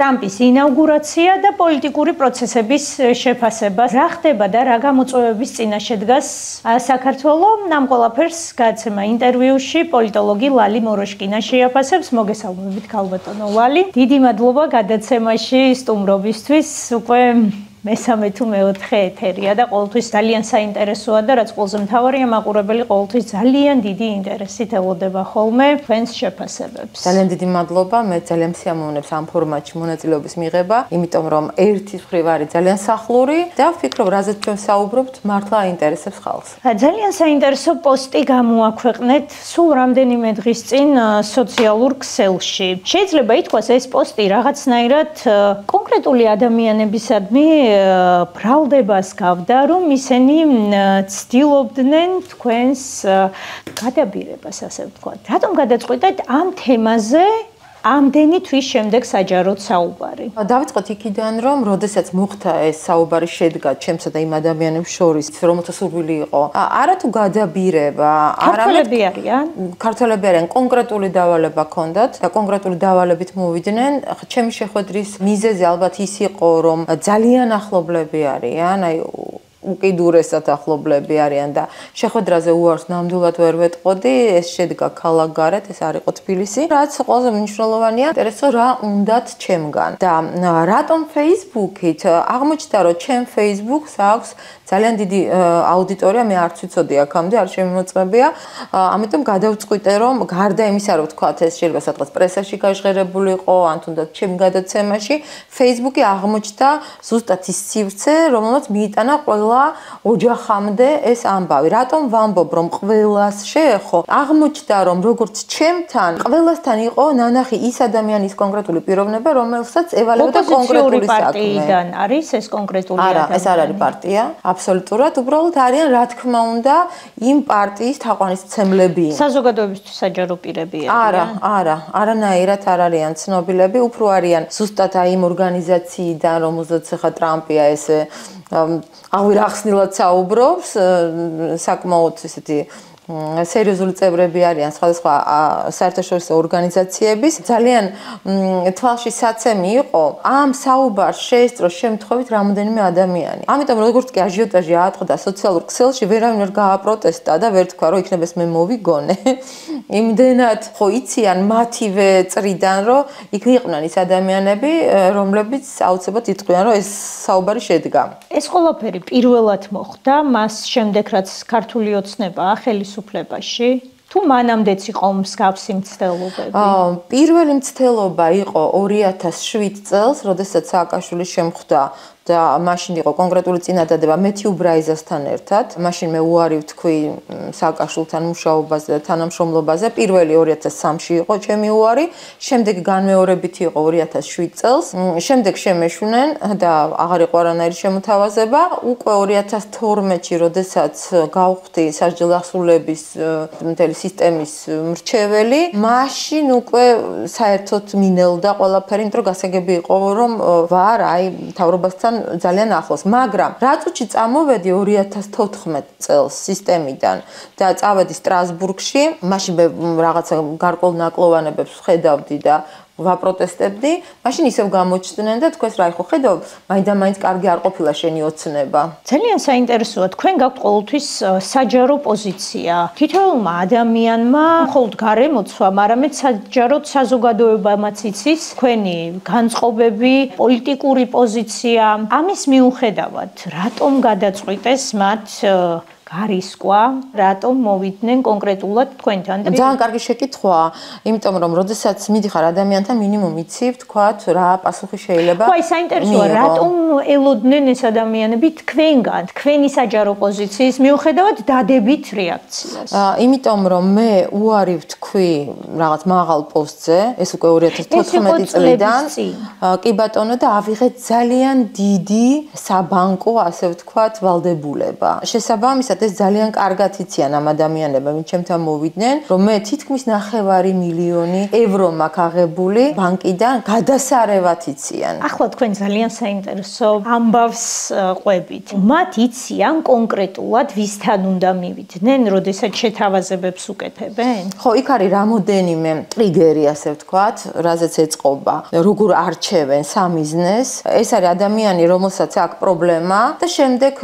ტრამპის ინაუგურაცია და პოლიტიკური პროცესების შეფასება. რა ხდება და რა გამოწვევების წინაშე დგას საქართველოს? ამ ყველაფერს გადაცემა ინტერვიუში პოლიტოლოგი ლალი მოროშკინა შეაფასებს. მოგესალმებით ქალბატონო ლალი. დიდი მადლობა გადაცემაში სტუმრობისთვის. უკვე მესამე თუ მეოთხე ეთერია და ყოველთვის ძალიან საინტერესოა და რაც ყველაზე მთავარია, მაყურებელი ყოველთვის ძალიან დიდი ინტერესით ელოდება ხოლმე თქვენს შეფასებებს. ძალიან დიდი მადლობა, მე ძალიან სიამოვნებს ამ ფორმატში მონაწილეობის მიღება, იმიტომ რომ ერთის მხრივ არის ძალიან სახლური და ვფიქრობ, რაზეც ჩვენ საუბრობთ, მართლა აინტერესებს ხალხს. ძალიან საინტერესო პოსტი გამოაქვეყნეთ სულ რამდენიმე დღის წინ სოციალურ ქსელში. შეიძლება ითქვას, ეს პოსტი რაღაცნაირად კონკრეტული ადამიანებისადმი ბრალდებას გავდა, რომ ისინი ცდილობდნენ თქვენს გადაბირებას, ასე ვთქვათ. რატომ გადაწყვეტეთ ამ თემაზე ამდენი თვის შემდეგ საჯაროდ საუბარი? დავიწყოთ იქიდან, რომ როდესაც მოხდა ეს საუბარი შედგა ჩემსა და იმ ადამიანებს შორის, რომელთა სურვილი იყო, არა თუ გადაბირება, ქართველები არიან? ქართველები არიან, კონკრეტული დავალება ჰქონდათ და კონკრეტული დავალებით მოვიდნენ. ჩემი შეხვედრის მიზეზი ალბათ ის იყო, რომ ძალიან ახლობლები არიან, აი უკიდურესად ახლობლები არიან და შეხვედრაზე უარს ნამდვილად ვერ ვეტყოდი, ეს შედგა ქალაქ გარეთ, ეს არ იყო თბილისი. რაც ყველაზე მნიშვნელოვანია, ინტერესო რა უნდათ ჩემგან. და რატომ Facebook-ით? აღმოჩნდა, რომ ჩემ Facebook-ს აქვს ძალიან დიდი აუდიტორია, მე არც ვიცოდი აქამდე, არ შემოწმებია. ამიტომ გადავწყვიტე, რომ გარდა იმისა, რომ თქვათ, ეს შეიძლება სადღაც პრესაში გაჟღერებული იყო, ან თუნდაც ჩემ გადაცემაში, Facebook-ი აღმოჩნდა ზუსტად ის სივრცე, რომელსაც მიიტანა ყველა ოჯახამდე ეს ამბავი. რატომ ვამბობ, რომ ყველას შეეხო? აღმოჩნდა, რომ როგორც ჩემთან, ყველასთან იყო ნანახი ის ადამიანის კონკრეტული პიროვნება, რომელსაც ევალებოდა კონკრეტული საქმე. პარტიიდან არის ეს კონკრეტული ადამიანი? არა, ეს არ არის პარტია, აბსოლუტურად, უბრალოდ არიან, რა თქმა უნდა, იმ პარტიის თაყვანისმცემლები. საზოგადოებისთვის საჯარო პირები არიან? არანაირად არ არიან ცნობილები, უფრო არიან ზუსტად აი იმ ორგანიზაციიდან, რომელზეც ახლა ტრამპია ესე აღხსნილად საუბრობს, საკმაოდ ესეთი სერიოზული წევრები არიან სხვადასხვა საერთაშორისო ორგანიზაციების. ძალიან თვალში საცემი იყო ამ საუბარს შეესწრო შემთხვევით რამდენიმე ადამიანი. ამიტომ როგორც კი აჟიოტაჟი აატყდა სოციალურ ქსელში, ვერავინ ვერ გააპროტესტა და ვერ თქვა, რომ იქნებ ეს მე მოვიგონე. იმდენად ხო იციან მათივე წრიდან, რომ იქ იყვნენ ის ადამიანები, რომლებიც აუცილებლად იტყვიან, რომ ეს საუბარი შედგა. ეს ყველაფერი პირველად მოხდა მას შემდეგ, რაც ქართული ოცნება ხელისუფლებაში, თუ მანამდეც იყო მსგავსი მცდელობები? პირველი მცდელობა იყო 2007 წელს, როდესაც სააკაშვილი შემხვდა და მაშინ იყო კონკრეტული წინადადება მეთიუ ბრაიზასთან ერთად. მაშინ მე უარი ვთქვი სააკაშვილთან მუშაობაზე და თანამშრომლობაზე. პირველი 2003-ში იყო ჩემი უარი, შემდეგ განმეორებითი იყო 2007 წელს. შემდეგ შემეშვნენ და აღარ იყო არანაირი შემოთავაზება. უკვე 2012-ში, როდესაც გავხდი სასჯელი ახსულების მთელი სისტემის მრჩეველი, მაშინ უკვე საერთოდ მინელდა ყველაფერი, იმიტომ რომ გასაგები იყო, რომ ვარ აი მთავრობასთან ძალიან ახლოს, მაგრამ რა წუთში წამოვედი 2014 წელს სისტემიდან და წავედი სტრასბურგში, მაშინ მე რაღაცა გარკვეულ ნაკლოვანებებს ხედავდი და ვაპროტესტებდი, მაშინ ისევ გამოჩნდნენ და თქვენს რა ხო ხედავ, მაინდა-მაინც კარგი არ ყოფილა შენი ოცნება. ძალიან საინტერესოა, თქვენ გაქვთ ყოველთვის საჯარო პოზიცია. თითოეულმა ადამიანმა მხოლოდ გარემოცვამ, არამედ საჯაროდ საზოგადოებამაც იცის თქვენი განწყობები, პოლიტიკური პოზიცია. ამის მიუხედავად, რატომ გადაწყვიტეს მათ გარისკვა, რატომ მოვიდნენ კონკრეტულად თქვენთან? ძალიან კარგი შეკითხვაა, იმიტომ რომ როდესაც მიდიხარ ადამიანთან მინიმუმ იცი, ვთქვათ, რა პასუხი შეიძლება. ხო, საინტერესოა, რატომ ელოდნენ ეს ადამიანები თქვენგან, თქვენი საჯარო პოზიციის მიუხედავად დადებით რეაქციას? იმიტომ რომ მე უარი ვთქვი რაღაც მაღალ პოსტზე, ეს უკვე 2014 წლიდან. კი ბატონო და ავიღეთ ძალიან დიდი საბანკო, ასე ვთქვათ, ვალდებულება. შესაბამისად უბრალოდ ეს ძალიან კარგად იციან ამ ადამიანებმა, ვინც ჩემთან მოვიდნენ, რომ მე თითქმის 9 მილიონი ევრო მაქვს აღებული ბანკიდან გადასარევად იციან. ახლა თქვენ ძალიან საინტერესო ამბავს ყვებით. მათ იციან კონკრეტულად ვისთან უნდა მივიდნენ, როდესაც შეთავაზებებს უკეთებენ? ხო, იქ არის რამოდენიმე ტრიგერი, ასე ვთქვათ, რაზეც ეწყობა, როგორ არჩევენ სამიზნეს. ეს არის ადამიანი, რომელსაც აქვს პრობლემა და შემდეგ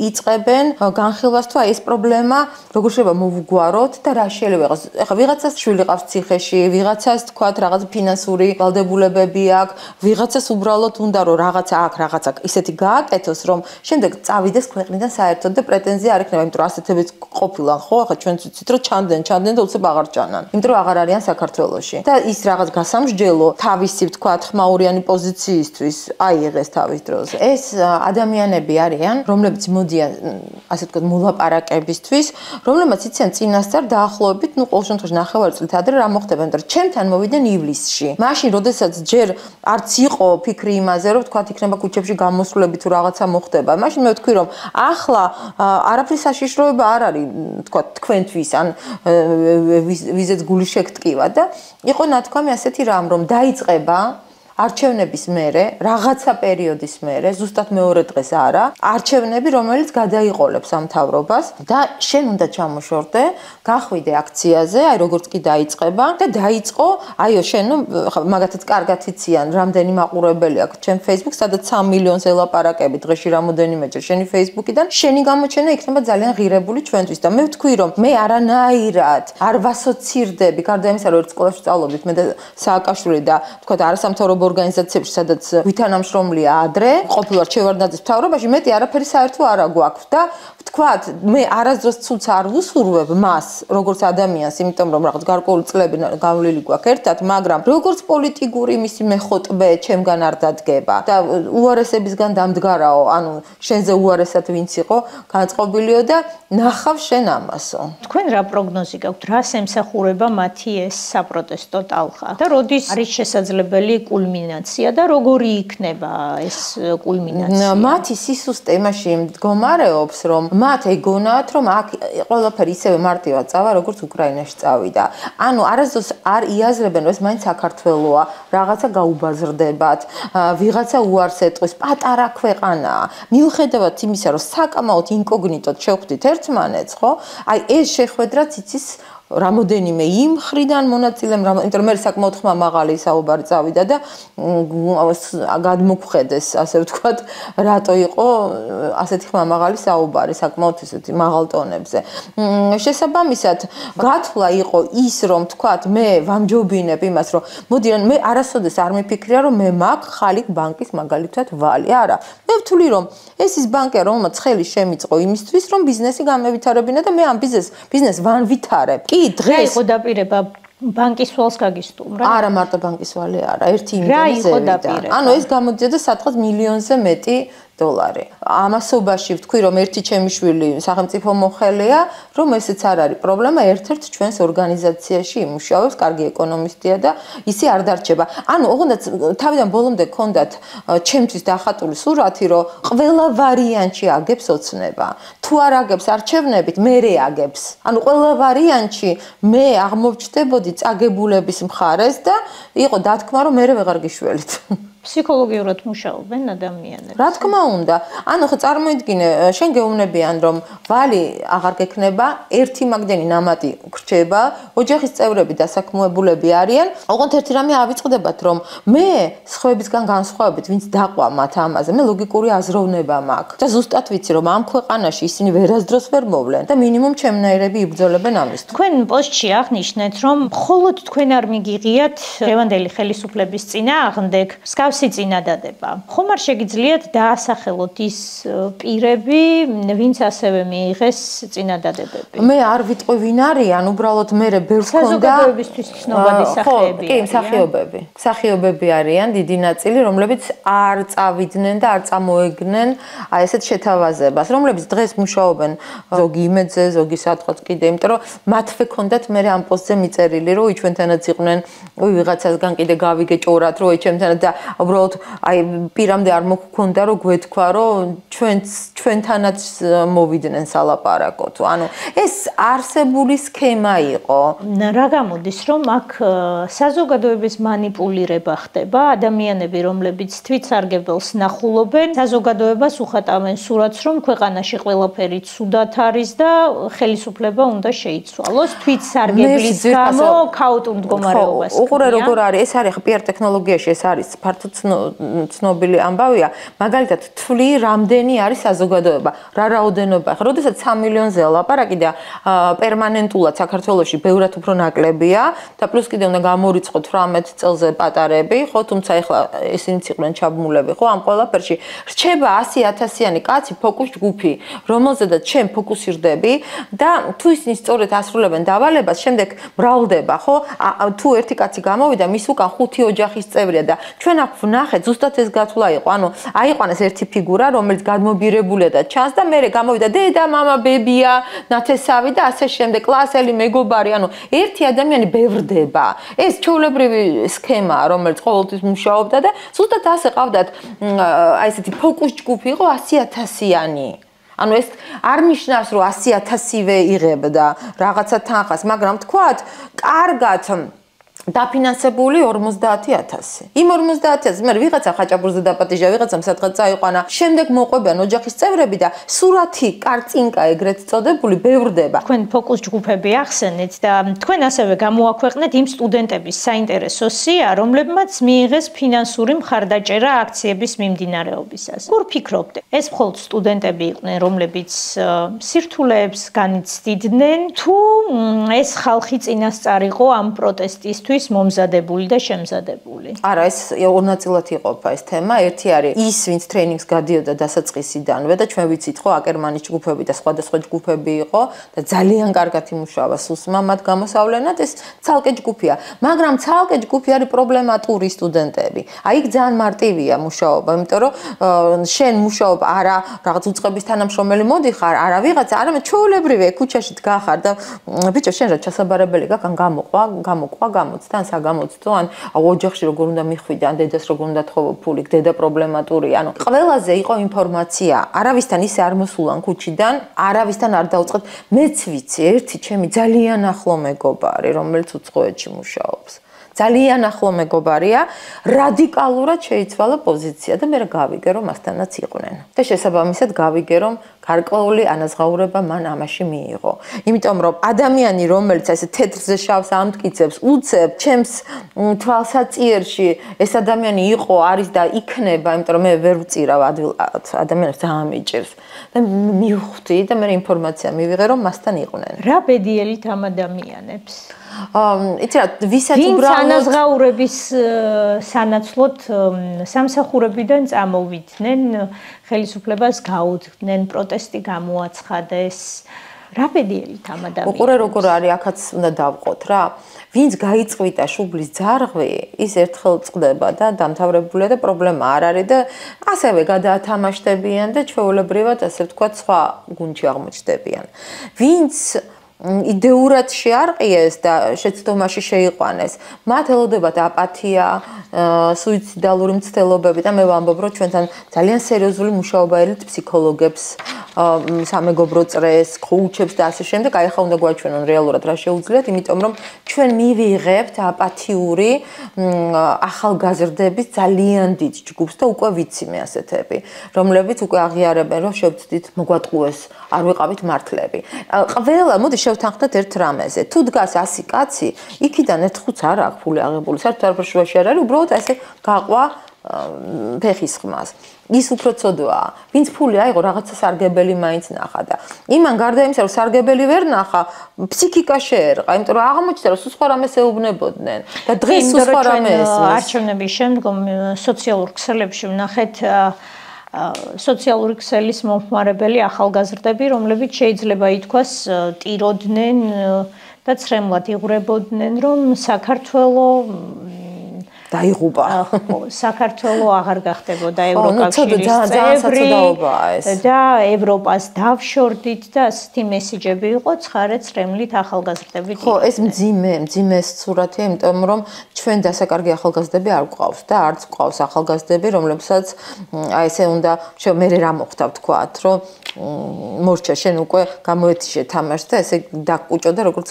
იწყებენ განხილვას თუ აი ეს პრობლემა როგორ შეიძლება მოვუგვაროთ და რა შეიძლება იყოს. ეხლა ვიღაცას შვილი ყავს ციხეში, ვიღაცას თქვათ რაღაც ფინანსური ვალდებულებები აქვს, ვიღაცას უბრალოდ უნდა რომ რაღაცა ისეთი გააკეთოს, რომ შემდეგ წავიდეს ქვეყნიდან საერთოდ და პრეტენზია არ ექნება, იმიტომ რომ ასეთებიც ყოფილან, ხო? ახლა ჩვენც ვიცით რომ ჩანდნენ და უცებ აღარ ჩანან. იმიტომ რომ აღარ არიან საქართველოში. და ის რაღაც გასამსჯელო თავისი თქვათ ხმაურიანი პოზიციისთვის აიღეს თავის დროზე. ეს ადამიანები არიან, რომლებიც მოდიან ასე ვთქვათ მოლაპარაკებისთვის, რომლებიც იციან წინასწარ დაახლოებით, ყოველ შემთხვევაში 9 წლით ადრე რა მოხდება, იმიტომ რომ ჩემთან მოვიდნენ ივლისში. მაშინ, როდესაც ჯერ არც იყო ფიქრი იმაზე, რომ თქვათ იქნება ქუჩებში გამოსვლები თუ რაღაცა მოხდება. მაშინ მე ვთქვი, რომ ახლა არაფრის საშიშროება არ არის, თქვათ თქვენთვის ან ვიზეც გული შეგტკივა და იყო ნათქვამი ასეთი რამ, რომ დაიწყება არჩევნების მერე, რაღაცა პერიოდის მერე, ზუსტად მეორე დღეს არა, არჩევნები, რომელიც გადაიყოლებს ამ მთავრობას და შენ უნდა ჩამოშორდე, გახვიდე აქციაზე, აი როგორც კი დაიწყება და დაიწყო, აიო შენ მაგათაც კარგად იციან, რამდენი მაყურებელი აქვს ჩემ Facebook-ს, სადაც 3 მილიონს ელაპარაკები დღეში რამოდენიმეჯერ შენი Facebook-იდან, შენი გამოჩენა იქნება ძალიან ღირებული ჩვენთვის და მე ვთქვი, რომ მე არანაირად არ ვასოცირდები, გარდა იმისა, რომ ერთ სკოლაში ვსწავლობდით მე და სააკაშვილი და თქვათ არასამთავრობო ორგანიზაციებში, სადაც ვითანამშრომლია ადრე, ყოფილვარ ჩევარდნაძის მთავრობაში, მეტი არაფერი საერთო არ აგვაქვს და ვთქვათ, მე არასდროს ცუც არ ვუსურვებ მას, როგორც ადამიანს, იმიტომ რომ რაღაც გარკვეული წლები გავლილი გვაქვს ერთად, მაგრამ როგორც პოლიტიკური მისი მეხოტბე ჩემგან არ დადგება და უარესებისგან დამდგარაო, ანუ შენზე უარესად ვინც იყო, განწყობილიო და ნახავ შენ ამასო. თქვენ რა პროგნოზი გაქვთ, რას ემსახურება მათი ეს საპროტესტო ტალღა და როდის არის შესაძლებელი კულმინაცია და როგორი იქნება ეს კულმინაცია? მათი სისუსტე იმაში მდგომარეობს, რომ მათ ეგონათ, რომ აქ ყველაფერი ისევე მარტივად წავა, როგორც უკრაინაში წავიდა. ანუ არასდროს არ იაზრებენ, რომ ეს მაინც საქართველოა, რაღაცა გაუბაზრდებათ, ვიღაცა უარს ეტყვის, პატარა ქვეყანაა. მიუხედავად იმისა, რომ საკამაოდ ინკოგნიტოდ შევხვდით ერთმანეთს, ხო? აი ეს შეხვედრაც იცის რამოდენიმე იმ მხრიდან მონაწილემ, იმიტომ რომ მე საკმაოდ ხმა მაღალი საუბარი წავიდა და გადმოგხედეს, ასე ვთქვათ, რატო იყო ასეთი ხმა მაღალი საუბარი საკმაოდ ესეთი მაღალ ტონებზე. შესაბამისად, გათვლა იყო ის, რომ თქვათ, მე ვამჯობინებ იმას, რომ მოდი მე არასოდეს არ მიფიქრია, რომ მე მაქვს ხალიქ ბანკის მაგალითად ვალი. არა, მე ვთვლი, რომ ეს ის ბანკია, რომელმაც ხელი შემიწყო იმისთვის, რომ ბიზნესი გამევითარებინა და მე ამ ბიზნესს ვანვითარებ. კი, დღეს იყო დაპირება ბანკის ვალს გაგისტუმრა? არა, მარტო ბანკის ვალი არა, ერთი იმდენი ზევიდან. ანუ ეს გამოდიოდა სადღაც მილიონზე მეტი დოლარი. ამასობაში ვთქვი, რომ ერთი ჩემი შვილი სახელმწიფო მოხელეა, რომ ესეც არ არის პრობლემა, ერთ-ერთ ჩვენს ორგანიზაციაში იმუშავებს, კარგი ეკონომისტია და ისე არ დარჩება. ანუ ოღონდ თავიდან ბოლომდე გქონდათ ჩემთვის დახატული სურათი, რომ ყველა ვარიანტში აგებს ოცნება. თუ არ აგებს არჩევნებით, მერე აგებს. ანუ ყველა ვარიანტში მე აღმოვჩნდებოდი წაგებულების მხარეს და იყო დათქმა, რომ მერე ვეღარ გიშველით. ფსიქოლოგიურად მუშაობენ ადამიანები. რა თქმა უნდა. ანუ ხო წარმოიდგინე, შენ გეუბნებიან, რომ ვალი აღარ გექნება, ერთი მაგდენი ნამატი გრჩება, ოჯახის წევრები დასაქმებულები არიან. ოღონდ ერთი რამე ავიწყდებათ, რომ მე სხვებისგან განსხვავებით, ვინც დაყვა მათ ამაზე, მე ლოგიკური აზროვნება მაქვს. და ზუსტად ვიცი, რომ ამ ქვეყანაში ისინი ვერასდროს ვერ მოვლენ და მინიმუმ ჩემნაირები იბრძოლებენ ამისთვის. თქვენ პოსტში აღნიშნეთ, რომ მხოლოდ თქვენ არ მიგიღიათ დღევანდელი ხელისუფლების წინააღმდეგ მსგავსი წინადადება. ხომ არ შეგიძლიათ დაასახელოთ ის პირები, ვინც ასევე მიიღეს წინადადებები? მე არ ვიტყვი ვინ არიან, უბრალოდ მე ბევრს ხონდა საზოგადოებისთვის ცნობადი სახეები. კი, მსახიობები. მსახიობები არიან დიდი ნაწილი, რომლებიც არ წავიდნენ და არ წამოეგნენ აი ესეთ შეთავაზებას, რომლებიც დღეს მუშაობენ ზოგი იმედზე, ზოგი სადღაც კიდე, იმიტომ რომ მათვე ქონდათ მე ამ პოსტზე მიწერილი, რომ ჩვენთანაც იყვნენ, ვიღაცასგან კიდე გავიგე ჭორად, რომ ჩემთანაც და უბრალოდ აი პირამდე არ მოგქონდა რომ გვეთქვა რომ ჩვენთანაც მოვიდნენ სალაპარაკო თუ ანუ ეს არსებული სქემა იყო რა გამოდის რომ აქ საზოგადოების манипуლირება ხდება ადამიანები რომლებიც თვითსარგებელს ნახულობენ საზოგადოებას უხატავენ სურათს რომ ქვეყანაში ყველაფერი ცუდად არის და ხელისუფლება უნდა შეიცვალოს თვითსარგებლის გამო ქაოტურ მდგომარეობას უყურე როგორ არის ეს არის პიარ ტექნოლოგიაში ეს არის ფართო ცნობილი ამბავია მაგალითად თვლი რამდენი არის საზოგადოება რა რაოდენობა ხო როდესაც 3 მილიონზე ლაპარაკი და პერმანენტულად საქართველოში ბევრად უფრო ნაკლებია და პლუს კიდე უნდა გამორიცხოთ 18 წელზე პატარები ხო თუმცა ეხლა ისინიც იყვნენ ჩაბმულები ხო ამ ყველაფერში რჩება 100,000-იანი კაცი ფოკუს ჯგუფი რომელზედაც ჩემ ფოკუსირდები და თუ ისინი სწორედ ასრულებენ დავალებას შემდეგ მრავლდება ხო თუ ერთი კაცი გამოვიდა მის უკან 5 ოჯახის წევრია და ჩვენ აქ ვნახეთ ზუსტად ეს გათვლა იყო ანუ აიყვანეს ერთი ფიგურა რომელიც გადმობირებულია და ჩანს და მე გამოვიდა დედა მამა ბებია ნათესავი და ასე შემდეგ კლასელი მეგობარი ანუ ერთი ადამიანი ბევრდება ეს ჩვეულებრივი სქემაა რომელიც ყოველთვის მუშაობდა და ზუსტად ასე ყავდათ აი ესეთი ფოკუს ჯგუფი იყო 100,000-იანი ანუ ეს არ ნიშნავს რომ 100,000-ივე იღებდა რაღაცა თანხას მაგრამ თქვათ კარგად დაფინანსებული 50,000 იმ 50,000 მე ვიღაცა ხაჭაპურზე დაპატიჟა ვიღაცამ სადღაც წაიყვანა შემდეგ მოყვებიან ოჯახის წევრები და სურათი კარწინკა ეგრეთ წოდებული ბევრდება თქვენ ფოკუს ჯგუფები ახსენეთ და თქვენ ასევე გამოაქვეყნეთ იმ სტუდენტების საინტერესო სია რომლებმაც მიიღეს ფინანსური მხარდაჭერა აქციების მიმდინარეობისას როგორ ფიქრობთ ეს მხოლოდ სტუდენტები იყვნენ რომლებიც სირთულეებს განიცდიდნენ თუ ეს ხალხი წინასწარ იყო ამ პროტესტისთვის მომზადებული და შემზადებული. არა, ეს ორ ნაწილად იყოფა ეს თემა. ერთი არის ის, ვინც ტრეინინგს გადიოდა დასაწყისიდანვე და ჩვენ ვიცით ხო, აკერმანის ჯგუფები და სხვადასხვა ჯგუფები იყო და ძალიან კარგად იმუშავა სუსმა მათ გამოსავლენად, ეს ცალკე ჯგუფია. მაგრამ ცალკე ჯგუფი არის პრობლემატური სტუდენტები. აი იქ ძალიან მარტივია მუშაობა, იმიტომ რომ შენ მუშაობ არა რაღაც უწყების თანამშრომელი მოდიხარ, არა ვიღაცა, არამედ ჩვეულებრივი ქუჩაში დგახარ და ბიჭო შენ რა ჩასაბარებელი გაქვს, ან გამოყვა თან საგამოცდო ან ოჯახში როგორ უნდა მიხვიდე ან დედას როგორ უნდა თხოვო ფული დედა პრობლემატურია ანუ ყველაზე იყო ინფორმაცია არავისთან ისე არ მოსულან ქუჩიდან არავისთან არ დაუწყეთ მეც ვიცი ერთი ჩემი ძალიან ახლო მეგობარი რომელიც უცხოეთში მუშაობს ძალიან ახლო მეგობარია რადიკალურად შეიცვალა პოზიცია და მე გავიგე რომ მასთანაც იყვნენ და შესაბამისად გავიგე რომ გარკვეული ანაზღაურება მან ამაში მიიღო იმიტომ რომ ადამიანი რომელიც ესე თეთრზე შავს ამტკიცებს უცებ ჩემს თვალსაწიერში ეს ადამიანი იყო არის და იქნება იმიტომ რომ მე ვერ ვწირავ ადამიანებს ძალიან მიჭირს და მივხვდი და მე ინფორმაცია მივიღე რომ მასთან იყვნენ რა ბედიელით ამ ადამიანებს იცი რა ვისაც უბრალოდ ანაზღაურების სანაცვლოდ სამსახურებიდან წამოვიდნენ ხელისუფლებას გაუდგნენ პროტესტი გამოაცხადეს რა ბედიელით ამ ადამიანებს უყურე როგორ არის აქაც უნდა დავყოთ რა ვინც გაიწვიტა შუბლის ძარღვი ის ერთხელ წყდება და დამთავრებულია და პრობლემა არ არის და ასევე გადაათამაშდებიან და ჩვეულებრივად ასე ვთქვათ სხვა გუნდში აღმოჩნდებიან ვინც იდეურად შეარყიეს და შეცდომაში შეიყვანეს. მათ ელოდებათ აპათია, სუიციდალური მცდელობები და მე ვამბობ, რომ ჩვენთან ძალიან სერიოზული მუშაობა ელით ფსიქოლოგებს, სამეგობრო წრეს, კოუჩებს და ასე შემდეგ. აი ხა უნდა გვაჩვენონ რეალურად რა შეუძლიათ, იმიტომ რომ ჩვენ მივიღებთ აპათიური ახალგაზრდების ძალიან დიდ ჯგუფს და უკვე ვიცი მე ასეთები, რომლებიც უკვე აღიარებენ, რომ შევწდით მოგვატყუეს, არ ვიყავით მართლები. ყველა მოდი შევთანხმდეთ ერთ რამეზე. თუ დგას 100 კაცი, იქიდან ერთ ხუთს არ აქვს ფული აღებული. საერთოდ არ შუაში არ არის, უბრალოდ ასე გაყვა ფეხის ხმას. ის უფრო ცოდვაა. ვინც ფული აიღო, რაღაცა სარგებელი მაინც ნახა და იმან გარდა იმისა, რომ სარგებელი ვერ ნახა, ფსიქიკა შეერყა, იმიტომ რომ აღმოჩნდა, რომ სხვა რამეს ეუბნებოდნენ და დღეს სხვა რამე ესმის. არჩევნების შემდგომ სოციალურ ქსელებში ვნახეთ სოციალური ქსელის მომხმარებელი ახალგაზრდები, რომლებიც შეიძლება ითქვას ტიროდნენ და ცრემლად იღვრებოდნენ, რომ საქართველო დაიღუპა. საქართველოს აღარ გახდებოდა ევროკავშირის წევრი და ევროპას დავშორდით და ასეთი მესიჯები იყო ცხარე წრემლით ახალგაზრდებით. ხო, ეს მძიმე სურათია, იმიტომ რომ ჩვენ დასაკარგი ახალგაზრდები არ გვყავს და არც გვყავს ახალგაზრდები, რომლებსაც აი ესე უნდა მე რა მოხდა ვთქვათ, რომ მორჩა შენ უკვე გამოეთიშე თამაშს და ესე დაგკუჭო და როგორც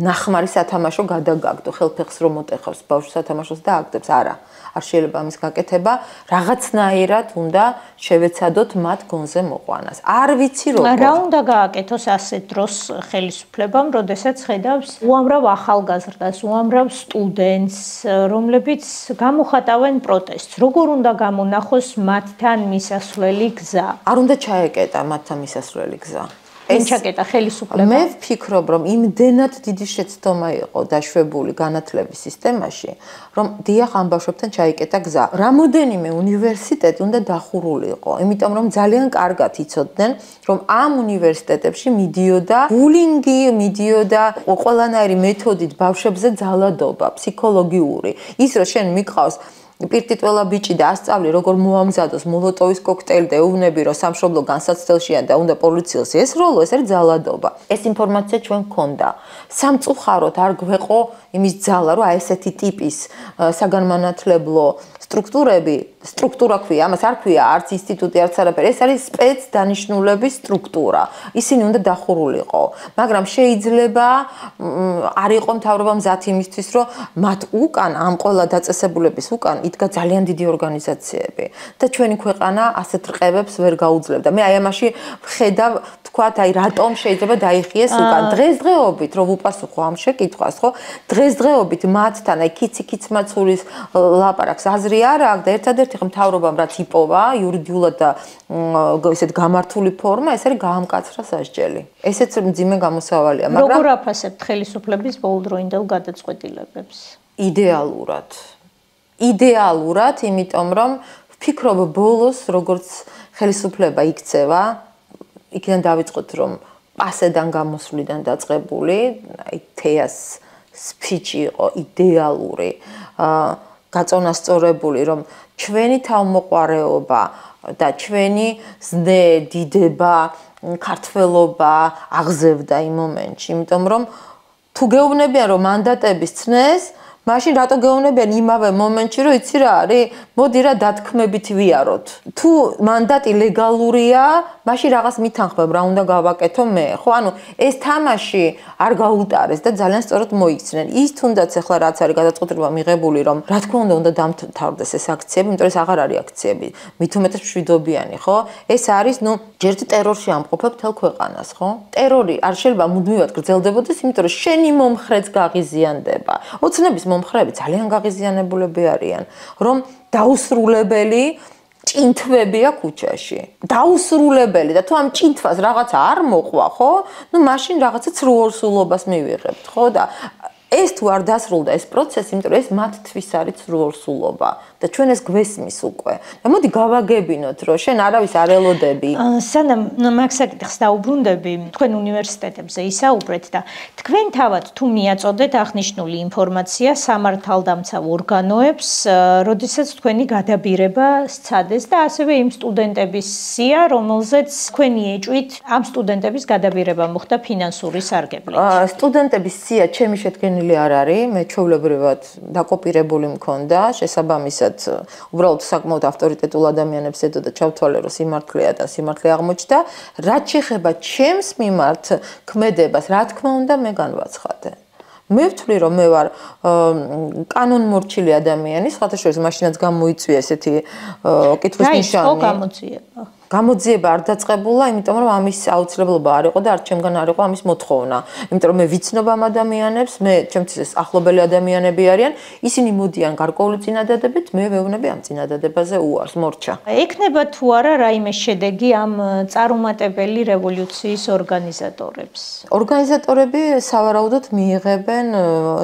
ნახმარი სათამაშო გადაგაგდო, ხელფეხს რომ მოტეხავს ბავშვს სათამაშოს და აგდებს. არა, არ შეიძლება ამის გაკეთება, რაღაცნაირად უნდა შევეცადოთ მათ გონზე მოყვანას. არ ვიცი როგორ. რა უნდა გააკეთოს ასეთ დროს ხელისუფლებამ, როდესაც ხედავს უამრავ ახალგაზრდას, უამრავ სტუდენტს, რომლებიც გამოხატავენ პროტესტს. როგორ უნდა გამონახოს მათთან მისასვლელი გზა? არ უნდა ჩაეკეტა მათთან მისასვლელი გზა. ჩაკეტა ხელისუფლება. მე ვფიქრობ, რომ იმდენად დიდი შეცდომა იყო დაშვებული განათლების სისტემაში, რომ დიახ ამ ბავშვებთან ჩაიკეტა გზა. რამოდენიმე უნივერსიტეტი უნდა დახურულიყო, იმიტომ რომ ძალიან კარგად იცოდნენ, რომ ამ უნივერსიტეტებში მიდიოდა ბულინგი, მიდიოდა ყველანაირი მეთოდით ბავშვებზე ძალადობა, ფსიქოლოგიური. ის რომ შენ მიყავს პირტიტველა ბიჭი და ასწავლი როგორ მოამზადოს მოლოტოვის კოქტეილი და ეუბნები რომ სამშობლო განსაცდელშია და უნდა პოლიციელს ესროლო, ეს არის ძალადობა. ეს ინფორმაცია ჩვენ გქონდა. სამწუხაროდ არ გვეყო იმის ძალა, რომ აი ესეთი ტიპის საგანმანათლებლო სტრუქტურა ქვია, ამას არ ქვია არც ინსტიტუტი, არც არაფერი. ეს არის სპეცდანიშნულების სტრუქტურა. ისინი უნდა დახურულიყო. მაგრამ შეიძლება არ იყო მთავრობა მზად იმისთვის, რომ მათ უკან ამ ყველა დაწესებულების უკან იდგა ძალიან დიდი ორგანიზაციები და ჩვენი ქვეყანა ასეთ რყევებს ვერ გაუძლებდა. მე აი ამაში ვხედავ, თქვათ, აი რატომ შეიძლება დაიხიეს უკან დღესდღეობით, რომ უპასუხო ამ შეკითხვას, ხო? დღესდღეობით მათთან აი კიცმაცურის ლაპარაკს აზრი არ აქვს და ერთადერთი მთავრობამ რაც იპოვა იურიდიულად და ესეთ გამართული ფორმა, ეს არის გაამკაცრა სასჯელი. ესეც მძიმე გამოსავალია, მაგრამ როგორ აფასებთ ხელისუფლების ბოლოდროინდელ გადაწყვეტილებებს? იდეალურად, იმიტომ რომ ვფიქრობ ბოლოს როგორც ხელისუფლება იქცევა, იქიდან დავიწყოთ რომ პასედან გამოსვლიდან დაწყებული, აი თეას სპიჩი იყო იდეალური, გაწონასწორებული, რომ ჩვენი თავმოყარეობა და ჩვენი ზნე, დიდება, ქართველობა აღზევდა იმ მომენტში, იმიტომ რომ თუ გეუბნებიან რომ მანდატების ცნეს, მაშინ რატო გეუბნებიან იმავე მომენტში, რომ იცი რა არის, მოდი რა დათქმებით ვიაროთ. თუ მანდატი ლეგალურია, მაშინ რაღაც მითანხმებ რა უნდა გავაკეთო მე. ხო, ანუ ეს თამაში არ გაუტარეს და ძალიან სწორად მოიქცნენ. ის თუნდაც ახლა რაც არის გადაწყვეტილება მიღებული, რომ რა თქმა უნდა დამთავრდეს ეს აქციები, იმიტომ რომ ეს აღარ არის აქციები, მით უმეტეს მშვიდობიანი, ხო? ეს არის, ჯერ ტერორში ამყოფებ მთელ ქვეყანას, ხო? ტერორი არ შეიძლება მუდმივად გრძელდებოდეს, იმიტომ რომ შენი მომხრეც გაღიზიანდება. ოცნების მომხრეები ძალიან გაღიზიანებულები არიან, რომ დაუსრულებელი ჭინთვებია ქუჩაში. დაუსრულებელი და თუ ამ ჭინთვას რაღაცა არ მოყვა, ხო? მაშინ რაღაცა ცრუორსულობას მივიღებთ, ხო? და ეს თუ არ დასრულდა ეს პროცესი, იმიტომ რომ ეს მათთვის არის ცრუორსულობა და ჩვენ ეს გვესმის უკვე. და მოდი გავაგებინოთ, რომ შენ არავის არ ელოდები. სანამ მაგ საკითხს დაუბრუნდები, თქვენ უნივერსიტეტებზე ისაუბრეთ და თქვენ თავად თუ მიაწოდეთ აღნიშნული ინფორმაცია სამართალდამცავ ორგანოებს, როდესაც თქვენი გადაბირება სცადეს და ასევე იმ სტუდენტების სია, რომელზეც თქვენი ეჭვით ამ სტუდენტების გადაბირება მოხდა ფინანსური სარგებლით. სტუდენტების სია ჩემი შედგენილი არ არის, მე ჩვეულებრივად დაკოპირებული მქონდა, შესაბამისად უბრალოდ საკმაოდ ავტორიტეტულ ადამიანებს ედო და ჩავთვალე რომ სიმართლეა და სიმართლე აღმოჩნდა. რაც შეეხება ჩემს მიმართ ქმედებას, რა თქმა უნდა მე განვაცხადე. მე ვთვლი რომ მე ვარ კანონმორჩილი ადამიანი, სხვათა შორის მაშინაც გამოიწვია ესეთი კითხვის ნიშანი. გამოძიება არ დაწყებულა, იმიტომ რომ ამის აუცილებლობა არ იყო და არც ჩემგან არ იყო ამის მოთხოვნა. იმიტომ რომ მე ვიცნობ ამ ადამიანებს, ჩემთვის ახლობელი ადამიანები არიან, ისინი მოდიან გარკვეული წინადადებით, მე ვეუბნები ამ წინადადებაზე უარს, მორჩა. ექნება თუ არა რაიმე შედეგი ამ წარუმატებელი რევოლუციის ორგანიზატორებს? ორგანიზატორები სავარაუდოდ მიიღებენ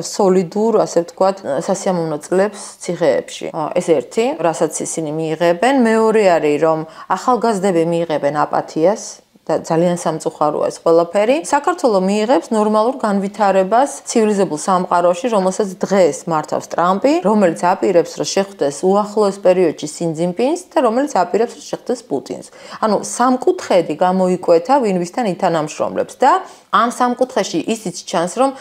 სოლიდურ, ასე ვთქვათ, სასიამოვნო წლებს ციხეებში. ეს ერთი, რასაც ისინი მიიღებენ, მეორე არის რომ ახალგაზრდები მიიღებენ აპათიას, და ძალიან სამწუხაროა ეს ყველაფერი. საქართველოს მიიღებს ნორმალურ განვითარებას ცივილიზებულ სამყაროში, რომელსაც დღეს მართავს ტრამპი, რომელიც აპირებს, რომ შეხვდეს უახლოეს პერიოდში სინ ძინპინს და რომელიც აპირებს, რომ შეხვდეს პუტინს. ანუ სამკუთხედი გამოიკვეთა ვინ ვისთან ითანამშრომლებს და ამ სამკუთხედში ისიც ჩანს, რომ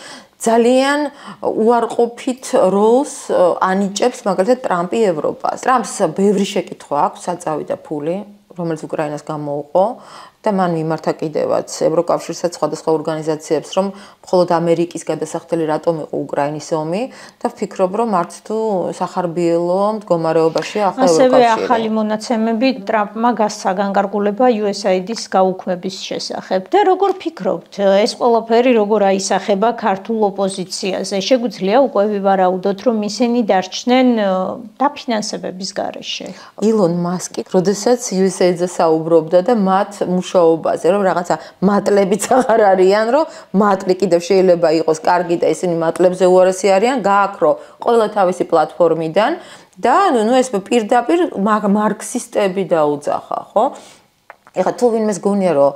ძალიან უარყოფით როლს ანიჭებს მაგალითად ტრამპი ევროპას. ტრამპს ბევრი შეკითხვა აქვს, საწავიდა ფული, რომელიც უკრაინას გამოუყო და მან მიმართა კიდევაც ევროკავშირსაც სხვადასხვა ორგანიზაციებს, რომ მხოლოდ ამერიკის გადასახდელი რატომ იყო უკრაინის ომი და ვფიქრობ, რომ არც თუ სახარბიელო მდგომარეობაშია ახლა ევროკავშირი. ასევე ახალი მონაცემები ტრამპმა გასცა განკარგულება USAID-ის გაუქმების შესახებ. და როგორ ფიქრობთ, ეს ყველაფერი როგორ აისახება ქართულ ოპოზიციაზე? შეგვიძლია უკვე ვივარაუდოთ, რომ ისინი დარჩნენ დაფინანსებების გარეშე? ილონ მასკი, როდესაც USAID-ზე საუბრობდა და მათ მუშაობაზე, რომ რაღაცა მატლებიც აღარ არიან, რომ მატლი კიდევ შეიძლება იყოს კარგი და ისინი მატლებზე უარესი არიან, გააქრო ყველა თავისი პლატფორმიდან და ნუ ეს პირდაპირ მარქსისტები დაუძახა, ხო? ეხლა თუ ვინმეს გონია რომ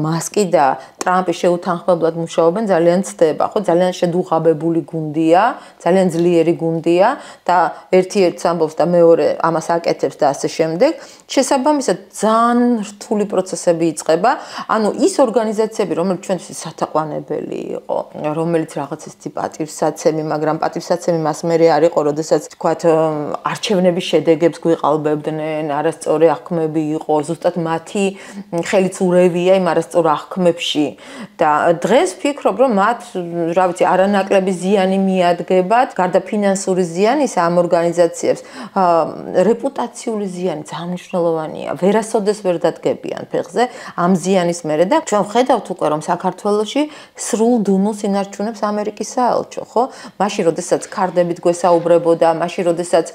მასკი და ტრამპი შეუთანხმებლად მუშაობენ, ძალიან ცდება, ხო? ძალიან შედუღაბებული გუნდია, ძალიან ძლიერი გუნდია და ერთ-ერთს ამბობს და მეორე ამას აკეთებს და ასე შემდეგ. შესაბამისად ძალიან რთული პროცესები იწყება. ანუ ის ორგანიზაციები, რომელიც ჩვენთვის სათაყვანებელი იყო, რომელიც რაღაც ისეთი პატივსაცემი, მაგრამ პატივსაცემი მას მერე არ იყო, როდესაც თქვათ არჩევნების შედეგებს გვიყალბებდნენ, არასწორი აღქმები იყო, ზუსტად მათი ხელიც ურევია იმ არასწორ აღქმებში და დღეს ვფიქრობ, რომ მათ, რა ვიცი, არანაკლები ზიანი მიადგებათ, გარდა ფინანსური ზიანის ამ ორგანიზაციებს, რეპუტაციული ზიანი ძალიან მნიშვნელოვანია. ვერასოდეს ვერ დადგებიან ფეხზე ამ ზიანის მერე და ჩვენ ვხედავთ უკვე, რომ საქართველოში სრულ დუმილს ინარჩუნებს ამერიკის საელჩო, ხო? მაშინ, როდესაც ქარდებით გვესაუბრებოდა, მაშინ, როდესაც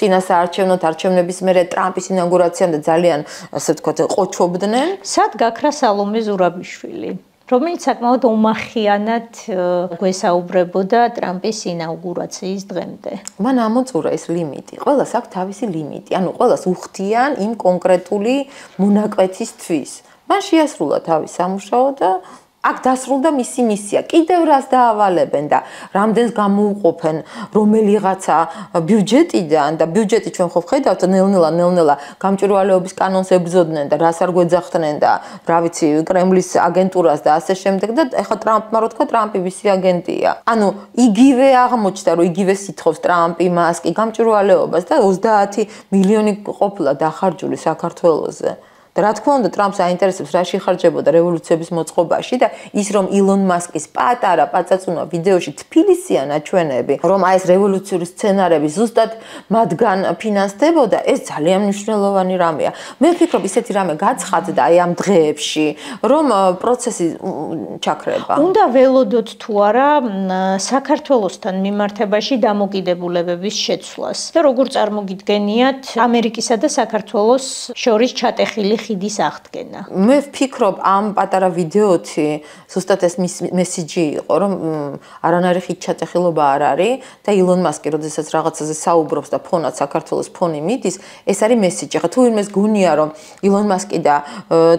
წინასაარჩევნო არჩევნების მერე ტრამპის ინაუგურაციამდე ძალიან ასე ვთქვათ, ყოჩობდნენ. სად გაქრა სალომე ზურაბიშვილი, რომელიც საკმაოდ ომახიანად გვესაუბრებოდა ტრამპის ინაუგურაციის დღემდე? მან ამოწურა ეს ლიმიტი. ყველას აქვს თავისი ლიმიტი. ანუ ყველას უხდიან იმ კონკრეტული მონაკვეთისთვის. მან შეასრულა თავის სამუშაო და აქ დასრულდა მისი მისია. კიდევ რას დაავალებენ და რამდენს გამოუყოფენ რომელიღაცა ბიუჯეტიდან და ბიუჯეტი ჩვენ ხო ვხედავთ ნელ-ნელა გამჭვირვალეობის კანონს ებრძოდნენ და რას არ გვეძახდნენ და რა ვიცი კრემლის აგენტურას და ასე შემდეგ და ეხლა ტრამპმა რო თქვა ტრამპი ვისი აგენტია. ანუ იგივე აღმოჩნდა რომ იგივე სითხოვს ტრამპი, მასკი გამჭვირვალეობას და 30 მილიონი ყოფილა დახარჯული საქართველოზე. და რა თქმა უნდა ტრამპს აინტერესებს რა შეხარჯებოდა რევოლუციების მოწყობაში და ის რომ ილონ მასკის პატარა პაწაწუნა ვიდეოში თბილისია ნაჩვენები რომ აი ეს რევოლუციური სცენარები ზუსტად მათგან ფინანსდებოდა ეს ძალიან მნიშვნელოვანი რამეა. მე ვფიქრობ ისეთი რამე გაცხადდა აი ამ დღეებში რომ პროცესი ჩაქრება. უნდა ველოდოთ თუ არა საქართველოსთან მიმართებაში დამოკიდებულებების შეცვლას და როგორ წარმოგიდგენიათ ამერიკისა და საქართველოს შორის ჩატეხილი ხიდის აღდგენა. მე ვფიქრობ ამ პატარა ვიდეოთი ზუსტად ეს მესიჯი იყო რომ არანაირი ხიდ ჩატეხილობა არ არის და ილონ მასკი როდესაც რაღაცაზე საუბრობს და ფონად საქართველოს ფონი მიდის ეს არის მესიჯი. ხა თუ ვინმეს გონია რომ ილონ მასკი და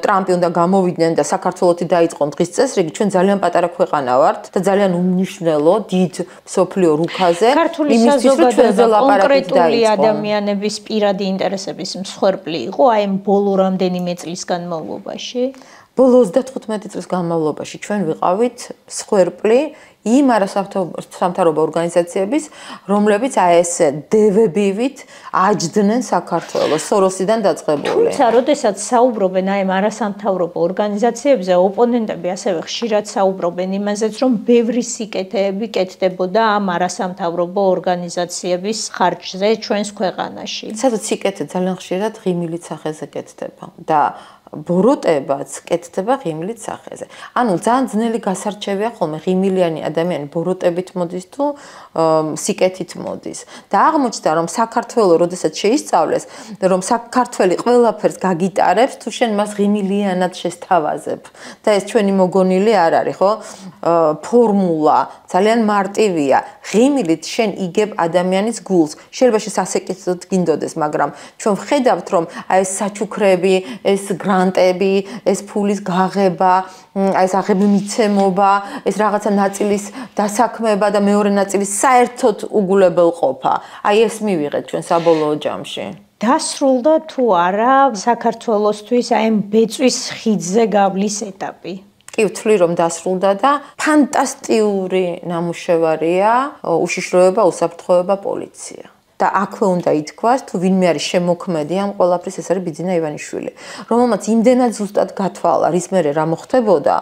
ტრამპი უნდა გამოვიდნენ და საქართველოსი დაიწყონ დღის წესრიგი ჩვენ ძალიან პატარა ქვეყანა ვართ და ძალიან უმნიშვნელო დიდ სოფლიო რუკაზე ქართული საზოგადოება კონკრეტული ადამიანების პირადი ინტერესების მსხვერპლი იყო აი ამ ბოლო რამდენიმე წლის განმავლობაში? ბოლო 35 წლის განმავლობაში ჩვენ ვიყავით მსხვერპლი იმ არასამთავრობო ორგანიზაციების, რომლებიც აი ეს დევებივით აჯდნენ საქართველოს სოროსიდან დაწყებული. თუმცა, როდესაც საუბრობენ აი ამ არასამთავრობო ორგანიზაციებზე, ოპონენტები ასევე ხშირად საუბრობენ იმაზეც, რომ ბევრი სიკეთეები კეთდებოდა ამ არასამთავრობო ორგანიზაციების ხარჯზე ჩვენს ქვეყანაში. სადაც სიკეთე ძალიან ხშირად ღიმილით სახეზე კეთდება და ბოროტებაც კეთდება ღიმილით სახეზე. ანუ ძალიან ძნელი გასარჩევია ხოლმე ღიმილიანი ადამიანი ბოროტებით მოდის თუ სიკეთით მოდის. და აღმოჩნდა რომ საქართველოს როდესაც შეისწავლეს რომ საქართველოს ყველაფერს გაგიტარებს თუ შენ მას ღიმილიანად შესთავაზებ. და ეს ჩვენი მოგონილი არ არის, ხო? ფორმულა ძალიან მარტივია. ღიმილით შენ იგებ ადამიანის გულს. შეიძლება შესასაკეთოდ გინდოდეს, მაგრამ ჩვენ ვხედავთ რომ აი ეს საჩუქრები, ეს გრანტები, ეს ფულის გაღება, ეს აღების მიცემობა, ეს რაღაცა ნაწილის დასაქმება და მეორე ნაწილის საერთოდ უგულებელყოფა. აი ეს მივიღეთ ჩვენ საბოლოო ჯამში. დასრულდა თუ არა საქართველოსთვის აი ამ ბეწვის ხიდზე გავლის ეტაპი? კი ვთვლი რომ დასრულდა და ფანტასტიკური ნამუშევარია უშიშროება, უსაფრთხოება, პოლიცია. და აქვე უნდა ითქვას, თუ ვინმე არის შემოქმედი ამ ყველაფრის, ეს არის ბიძინა ივანიშვილი, რომელმაც იმდენად ზუსტად გათვალა, რის მერე რა მოხდებოდა,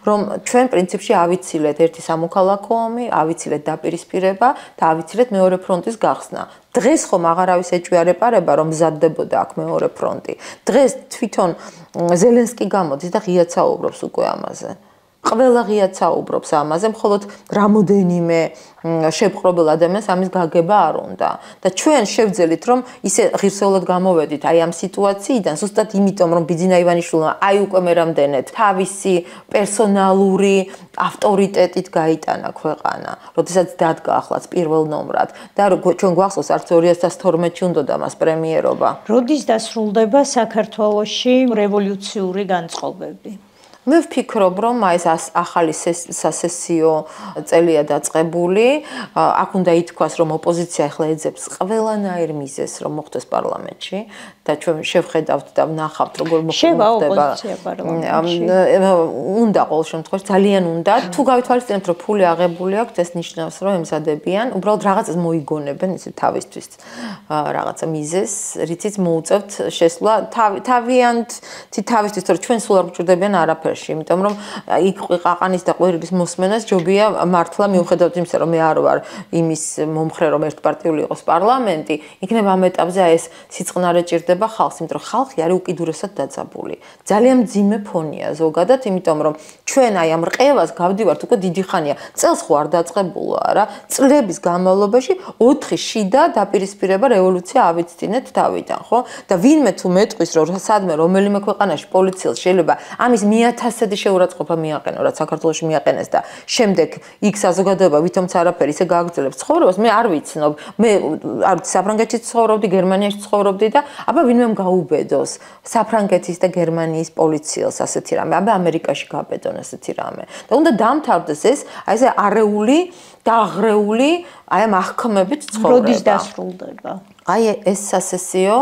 რომ ჩვენ პრინციპში ავიცილეთ ერთი სამოქალაქო ომი, ავიცილეთ დაპირისპირება და ავიცილეთ მეორე ფრონტის გახსნა. დღეს ხომ აღარავის ეჭვიარეპარება, რომ მზადდებოდა აქ მეორე ფრონტი. დღეს თვითონ ზელენსკი გამოდის და ღიად საუბრობს უკვე ამაზე. ყველა ღიად საუბრობს ამაზე, მხოლოდ რამოდენიმე შეპყრობილ ადამიანს ამის გაგება არ უნდა. და ჩვენ შევძელით, რომ ისე ღირსეულად გამოვედით აი ამ სიტუაციიდან, ზუსტად იმიტომ, რომ ბიძინა ივანიშვილმა აი უკვე მე რამდენად თავისი პერსონალური ავტორიტეტით გაიტანა ქვეყანა, როდესაც დადგა ახლაც პირველ ნომრად და ჩვენ გვახსოვს არც 2012-ში უნდოდა მას პრემიერობა. როდის დასრულდება საქართველოში რევოლუციური განწყობები? მე ვფიქრობ, რომ ეს ახალი სასესიო წელია დაწყებული. აქ უნდა ითქვას, რომ ოპოზიცია ახლა ეძებს ყველანაირ მიზეზს, რომ მოხდეს პარლამენტში და ჩვენ შევხედავთ და ვნახავთ, როგორ მოხდება ოპოზიცია პარლამენტში. უნდა ყოველ შემთხვევაში ძალიან უნდა. თუ გავითვალისწინებთ, რომ ფული აღებული აქვს, ეს ნიშნავს, რომ ემზადებიან, უბრალოდ რაღაცას მოიგონებენ ისე თავისთვის რაღაცა მიზეზს, რითიც მოუწევთ შესვლა თავისთვის, რომ ჩვენ სულ არ გვჭირდებიან არაფერი. იმიტომ რომ იქ ყაყანის და ყვირილის მოსმენას ჯობია მართლა მიუხედავად იმისა რომ მე არ ვარ იმის მომხრე რომ ერთპარტიული იყოს პარლამენტი იქნება ამ ეტაპზე აი ეს სიწყნარე ჭირდება ხალხს იმიტომ რომ ხალხი არის უკიდურესად დაძაბული ძალიან მძიმე ფონია ზოგადად იმიტომ რომ ჩვენ აი ამ რყევას გავდივართ უკვე დიდი ხანია წელს ხო არ დაწყებულა რა წლების განმავლობაში 4 შიდა დაპირისპირება რევოლუცია ავიცდინეთ თავიდან ხო და ვინმე თუ მეტყვის რომ სადმე რომელიმე ქვეყანაში პოლიციელს შეიძლება ამის 1000-ი შეურაცხყოფა მიაყენო, რაც საქართველოში მიაყენეს და შემდეგ იქ საზოგადოება ვითომც არაფერი ისე გააგრძელებს ცხოვრებას, მე არ ვიცნობ. მე არ ვიცი საფრანგეთში ცხოვრობდი, გერმანიაში ცხოვრობდი და აბა ვინმემ გაუბედოს საფრანგეთის და გერმანიის პოლიციელს ასეთი რამე, აბა ამერიკაში გაბედონ ასეთი რამე. და უნდა დამთავრდეს ეს აი ესე არეული და აღრეული აი ამ აღქმებით ცხოვრება. როდის დასრულდება? აი ეს სასესიო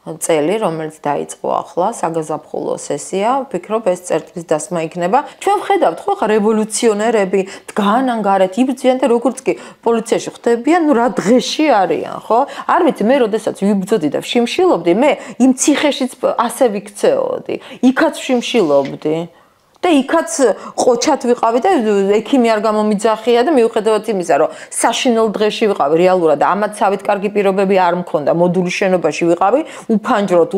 წელი, რომელიც დაიწყო ახლა, საგაზაფხულო სესია, ვფიქრობ ეს წერტილის დასმა იქნება. ჩვენ ვხედავთ ხო ხა რევოლუციონერები დგანან გარეთ იბრძვიან და როგორც კი პოლიციაში ხდებიან, ნუ რა დღეში არიან, ხო? არ ვიცი, მე როდესაც ვიბრძოდი და ვშიმშილობდი, მე იმ ციხეშიც ასე ვიქცეოდი. იქაც ვშიმშილობდი. და იქაც ყოჩად ვიყავი და ექიმი არ გამომიძახია და მიუხედავად იმისა, რომ საშინელ დღეში ვიყავი რეალურად და ამათ სავით კარგი პირობები არ მქონდა, მოდულის შენობაში ვიყავი, უფანჯროთ,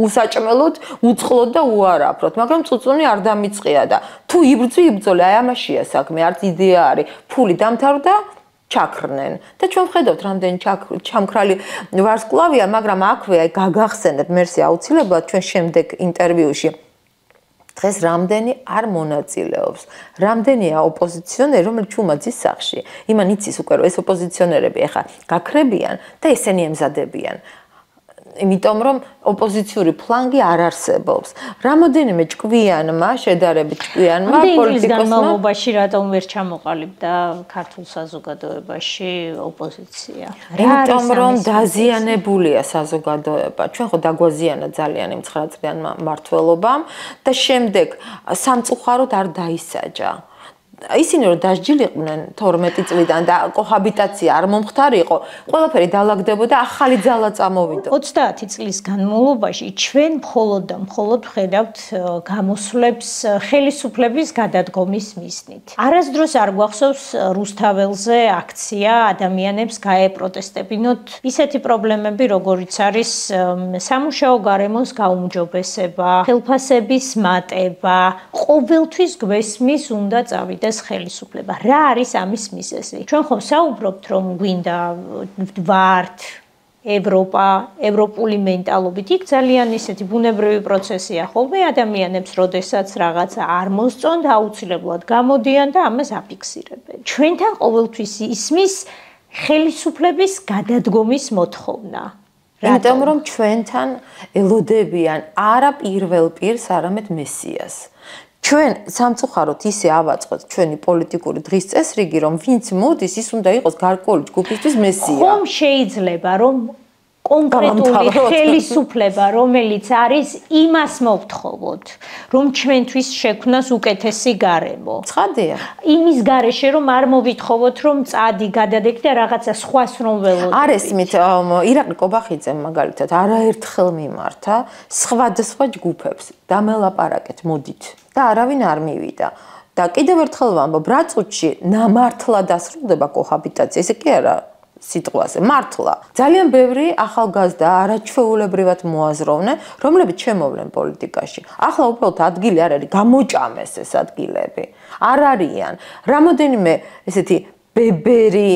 უსაჭმელოდ, უწყლოდ და უარაფროთ, მაგრამ წუწუნი არ დამიწყია და თუ იბრძოლე, აი ამაშია საქმე, არც იდეა არის, ფული დამთავრდა ჩაქრნენ და ჩვენ ვხედავთ რამდენი ჩამქრალი ვარსკვლავია, მაგრამ აქვე აი გაგახსენეთ მერსი აუცილებლად ჩვენ შემდეგ ინტერვიუში დღეს რამდენი არ მონაწილეობს. რამდენია ოპოზიციონერი, რომელიც ჩუმაძის სახში. იმან იცის უკვე რომ ეს ოპოზიციონერები ახლა გაქრებიან და ესენი ემზადებიან. იმიტომ რომ ოპოზიციური ფლანგი არ არსებობს. რამოდენიმე ჭკვიანმა, შედარებით ჭკვიანმა პოლიტიკოსმა განმავლობაში რატომ ვერ ჩამოყალიბდა ქართულ საზოგადოებაში ოპოზიცია? იმიტომ რომ დაზიანებულია საზოგადოება. ჩვენ ხო დაგვაზიანა ძალიან იმ 9 წლიანმა მმართველობამ და შემდეგ სამწუხაროდ არ დაისაჯა. ისინი რომ დასჯილიყვნენ 12 წლიდან და კოჰაბიტაცია არ მომხდარიყო, ყველაფერი დაალაგდებოდა, ახალი ძალა წამოვიდა. 30 წლის განმავლობაში ჩვენ მხოლოდ ვხედავთ გამოსვლებს ხელისუფლების გადადგომის მიზნით. არასდროს არ გვახსოვს რუსთაველზე აქცია ადამიანებს გაეპროტესტებინოთ ისეთი პრობლემები, როგორიც არის სამუშაო გარემოს გაუმჯობესება, ხელფასების მატება, ყოველთვის გვესმის უნდა წავიდეს ხელისუფლება. რა არის ამის მიზეზი? ჩვენ ხომ საუბრობთ, რომ გვინდა ვართ ევროპა, ევროპული მენტალობით. იქ ძალიან ისეთი ბუნებრივი პროცესია ხოლმე ადამიანებს, როდესაც რაღაცა არ მოსწონთ, აუცილებლად გამოდიან და ამას აფიქსირებენ. ჩვენთან ყოველთვის ისმის ხელისუფლების გადადგომის მოთხოვნა. იმიტომ რომ ჩვენთან ელოდებიან არა პირველ პირს, არამედ მესიას. ჩვენ სამწუხაროდ ისე ავაწყოთ ჩვენი პოლიტიკური დღის წესრიგი, რომ ვინც მოდის, ის უნდა იყოს გარკვეული ჯგუფისთვის მესია. ხომ შეიძლება რომ კონკრეტული ხელისუფლება, რომელიც არის, იმას მოვთხოვოთ, რომ ჩვენთვის შექმნას უკეთესი გარემო. ცხადია. იმის გარეშე რომ არ მოვითხოვოთ, რომ წადი გადადեք და რაღაცა სხვას რომ ველოდებით. არ ესმით ირაკლი კობახიძემ მაგალითად არაერთხელ მიმართა სხვადასხვა ჯგუფებს დამელაპარაკეთ, მოდით და არავინ არ მივიდა. და კიდევ ერთხელ ვამბობ, რა წუთში ნამართლა დასრულდება კოჰაბიტაცია, ესე კი არა სიტყვაზე, მართლა. ძალიან ბევრი ახალგაზრდა არაჩვეულებრივად მოაზროვნე, რომლებიც შემოვლენ პოლიტიკაში. ახლა უბრალოდ ადგილი არ არის, გამოჭამეს ეს ადგილები. არ არიან. რამოდენიმე ესეთი ბებერი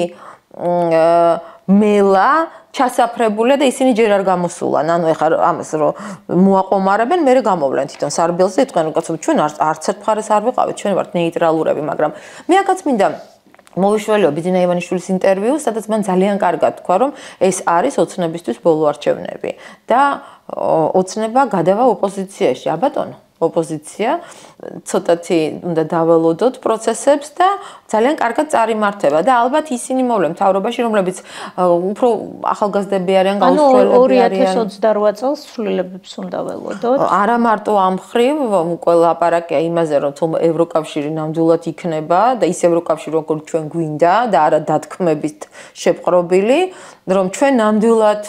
მელა ჩასაფრებულია და ისინი ჯერ არ გამოსულან. ანუ ეხლა ამას რომ მოაყომარებენ, მე გამოვლენ თვითონ სარბელზე, იტყვენ, კაცო, ჩვენ არც ერთ მხარეს არ ვიყავით, ჩვენ ვართ ნეიტრალურები, მაგრამ მე აქაც მინდა მოვიშველიო ბიძინა ივანიშვილის ინტერვიუ, სადაც მან ძალიან კარგად თქვა, რომ ეს არის ოცნებისთვის ბოლო არჩევნები და ოცნება გადავა ოპოზიციაში. აბატონო, ოპოზიცია ცოტათი უნდა დაველოდოთ პროცესებს და ძალიან კარგად წარიმართება და ალბათ ისინი მოვლენ მთავრობაში, რომლებიც უფრო ახალგაზრდები არიან, გაუსრულებლები არიან. 2028 წელს ცვლილებებს უნდა ველოდოთ. არა მარტო ამ ხრივ, უკვე ლაპარაკია იმაზე, რომ თუ ევროკავშირი ნამდვილად იქნება და ის ევროკავშირი როგორ ჩვენ გვინდა და არა დათქმებით შეპყრობილი, რომ ჩვენ ნამდვილად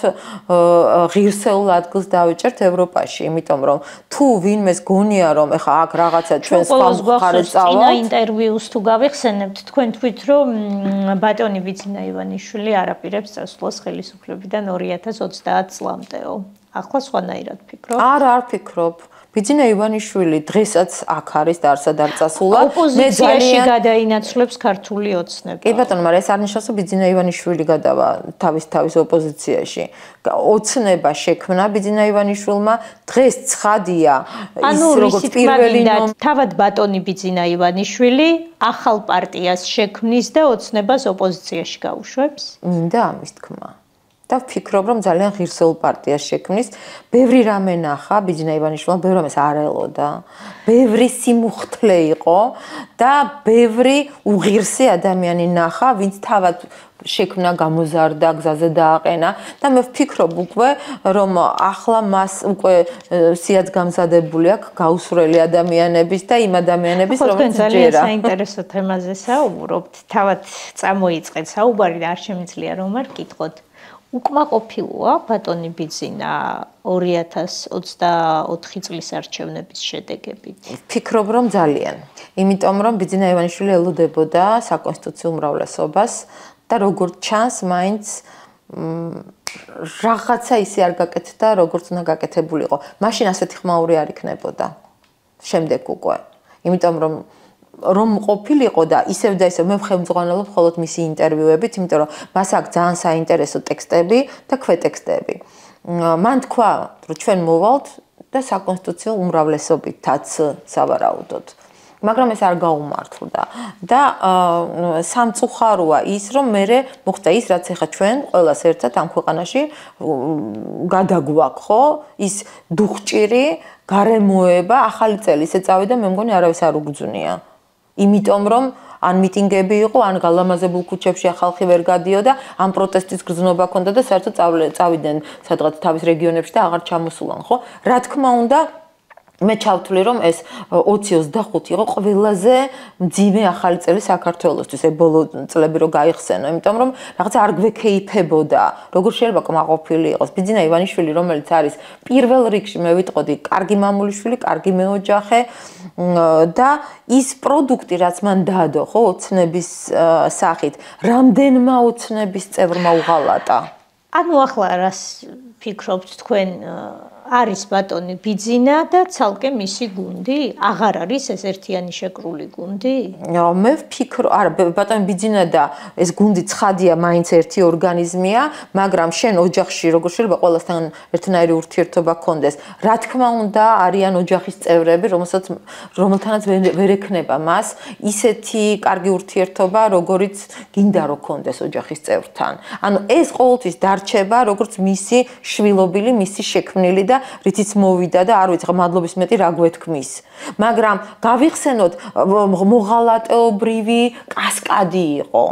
ღირსეულ ადგილს დავიჭერთ ევროპაში, იმიტომ რომ თუ ვინმეს გონია რომ ეხა აქ რაღაცა ჩვენ სხვა მხარეს წავალთ. წინა ინტერვიუს თუ გავიხსენებთ, თქვენ თქვით რომ ბატონი ბიძინა ივანიშვილი არაპირებს წასვლას ხელისუფლებიდან 2030 წლამდეო. ახლა სხვანაირად ფიქრობ? არ ფიქრობ. ბიძინა ივანიშვილი დღესაც აქ არის და არსად არ წასულა. ოპოზიციაში გადაინაცვლებს ქართული ოცნება. კი ბატონო, მაგრამ ეს არ ნიშნავს, რომ ბიძინა ივანიშვილი გადავა თავის opozicიაში. ოცნება შექმნა ბიძინა ივანიშვილმა, დღეს ცხადია ის როგორც პირველი თავად ბატონი ბიძინა ივანიშვილი ახალ პარტიას შექმნის და ოცნებას opozicიაში გაუშვებს? მინდა ამის თქმა. და ვფიქრობ, რომ ძალიან ღირსეულ პარტიას შექმნის. ბევრი რამე ნახა ბიძინა ივანიშვილმა, ბევრი რამეს არ ელოდა. ბევრი სიმუხთლე იყო და ბევრი უღირსი ადამიანი ნახა, ვინც თავად შექმნა, გამოზარდა, გზაზე დააყენა და მე ვფიქრობ უკვე, რომ ახლა მას უკვე სიაც გამზადებული აქვს გაუსვლელი ადამიანების და იმ ადამიანების, რომელიც ძალიან საინტერესო თემაზე საუბრობთ. თავად წამოიწყეთ საუბარი და არ შემიძლია რომ არ გკითხოთ. უკმაყოფილოა ბატონი ბიძინა 2024 წლის არჩევნების შედეგებით? ვფიქრობ, რომ ძალიან. იმიტომ რომ ბიძინა ივანიშვილი ელოდებოდა საკონსტიტუციო უმრავლესობას და როგორც ჩანს, მაინც რაღაცა ისე არ გაკეთდა, როგორც უნდა გაკეთებულიყო. მაშინ ასეთი ხმაური არ იქნებოდა. შემდეგ უკვე. იმიტომ რომ ყოფილიყო და ისევ და ისევ მე ვხელმძღვანელობ მხოლოდ მისი ინტერვიუებით, იმიტომ რომ მას აქვს ძალიან საინტერესო ტექსტები და ქვეტექსტები. მან თქვა, რომ ჩვენ მოვალთ და საკონსტიტუციო უმრავლესობითაც სავარაუდოდ. მაგრამ ეს არ გაუმართლდა და სამწუხაროა ის, რომ მე მოხდა ის, რაც ეხა ჩვენ ყველას ერთად ამ ქვეყანაში გადაგვაქვს, ხო? ის დუხჭირი გარემოება ახალი წელი ისე წავიდა, მე მგონი არავის არ უგძვნია. იმიტომ რომ ან მიტინგები იყო, ან გალამაზებულ ქუჩებში ხალხი ვერ გადიოდა, ან პროტესტის გრძნობა ჰქონდა და საერთოდ წავიდნენ სადღაც თავის რეგიონებში და აღარ ჩამოსულან, ხო? რა თქმა უნდა, მე ჩავთვლი რომ ეს 2025 იყო ყველაზე მძიმე ახალი წელი საქართველოსთვის, ეს ბოლო წლები რო გაიხსენო, იმიტომ რომ რაღაცა არ გვექეიფებოდა, როგორ შეიძლება კმაყოფილი იყოს ბიძინა ივანიშვილი, რომელიც არის პირველ რიგში, მე ვიტყოდი, კარგი მამულიშვილი, კარგი მეოჯახე და ის პროდუქტი, რაც მან დადო, ხო, ოცნების სახით, რამდენმა ოცნების წევრმა უღალატა. ანუ ახლა რას ფიქრობთ თქვენ არის ბატონი ბიძინა და ცალკე მისი გუნდი? აღარ არის ეს ერთიანი შეკრული გუნდი? მე ვფიქრობ, არა, ბატონი ბიძინა და ეს გუნდი ცხადია, მაინც ერთი ორგანიზმია, მაგრამ შენ ოჯახში როგორ შეიძლება ყველასთან ერთნაირი ურთიერთობა გქონდეს? რა თქმა უნდა, არიან ოჯახის წევრები, რომელთანაც ვერ ექნება მას ისეთი კარგი ურთიერთობა, როგორიც გინდა რომ გქონდეს ოჯახის წევრთან. ანუ ეს ყოველთვის დარჩება, როგორც მისი შვილობილი, მისი შექმნილი და რითიც მოვიდა და არ ვიცი, მადლობის მეტი რა გვეთქმის. მაგრამ გავიხსენოთ, მოღალატეობრივი კასკადი იყო.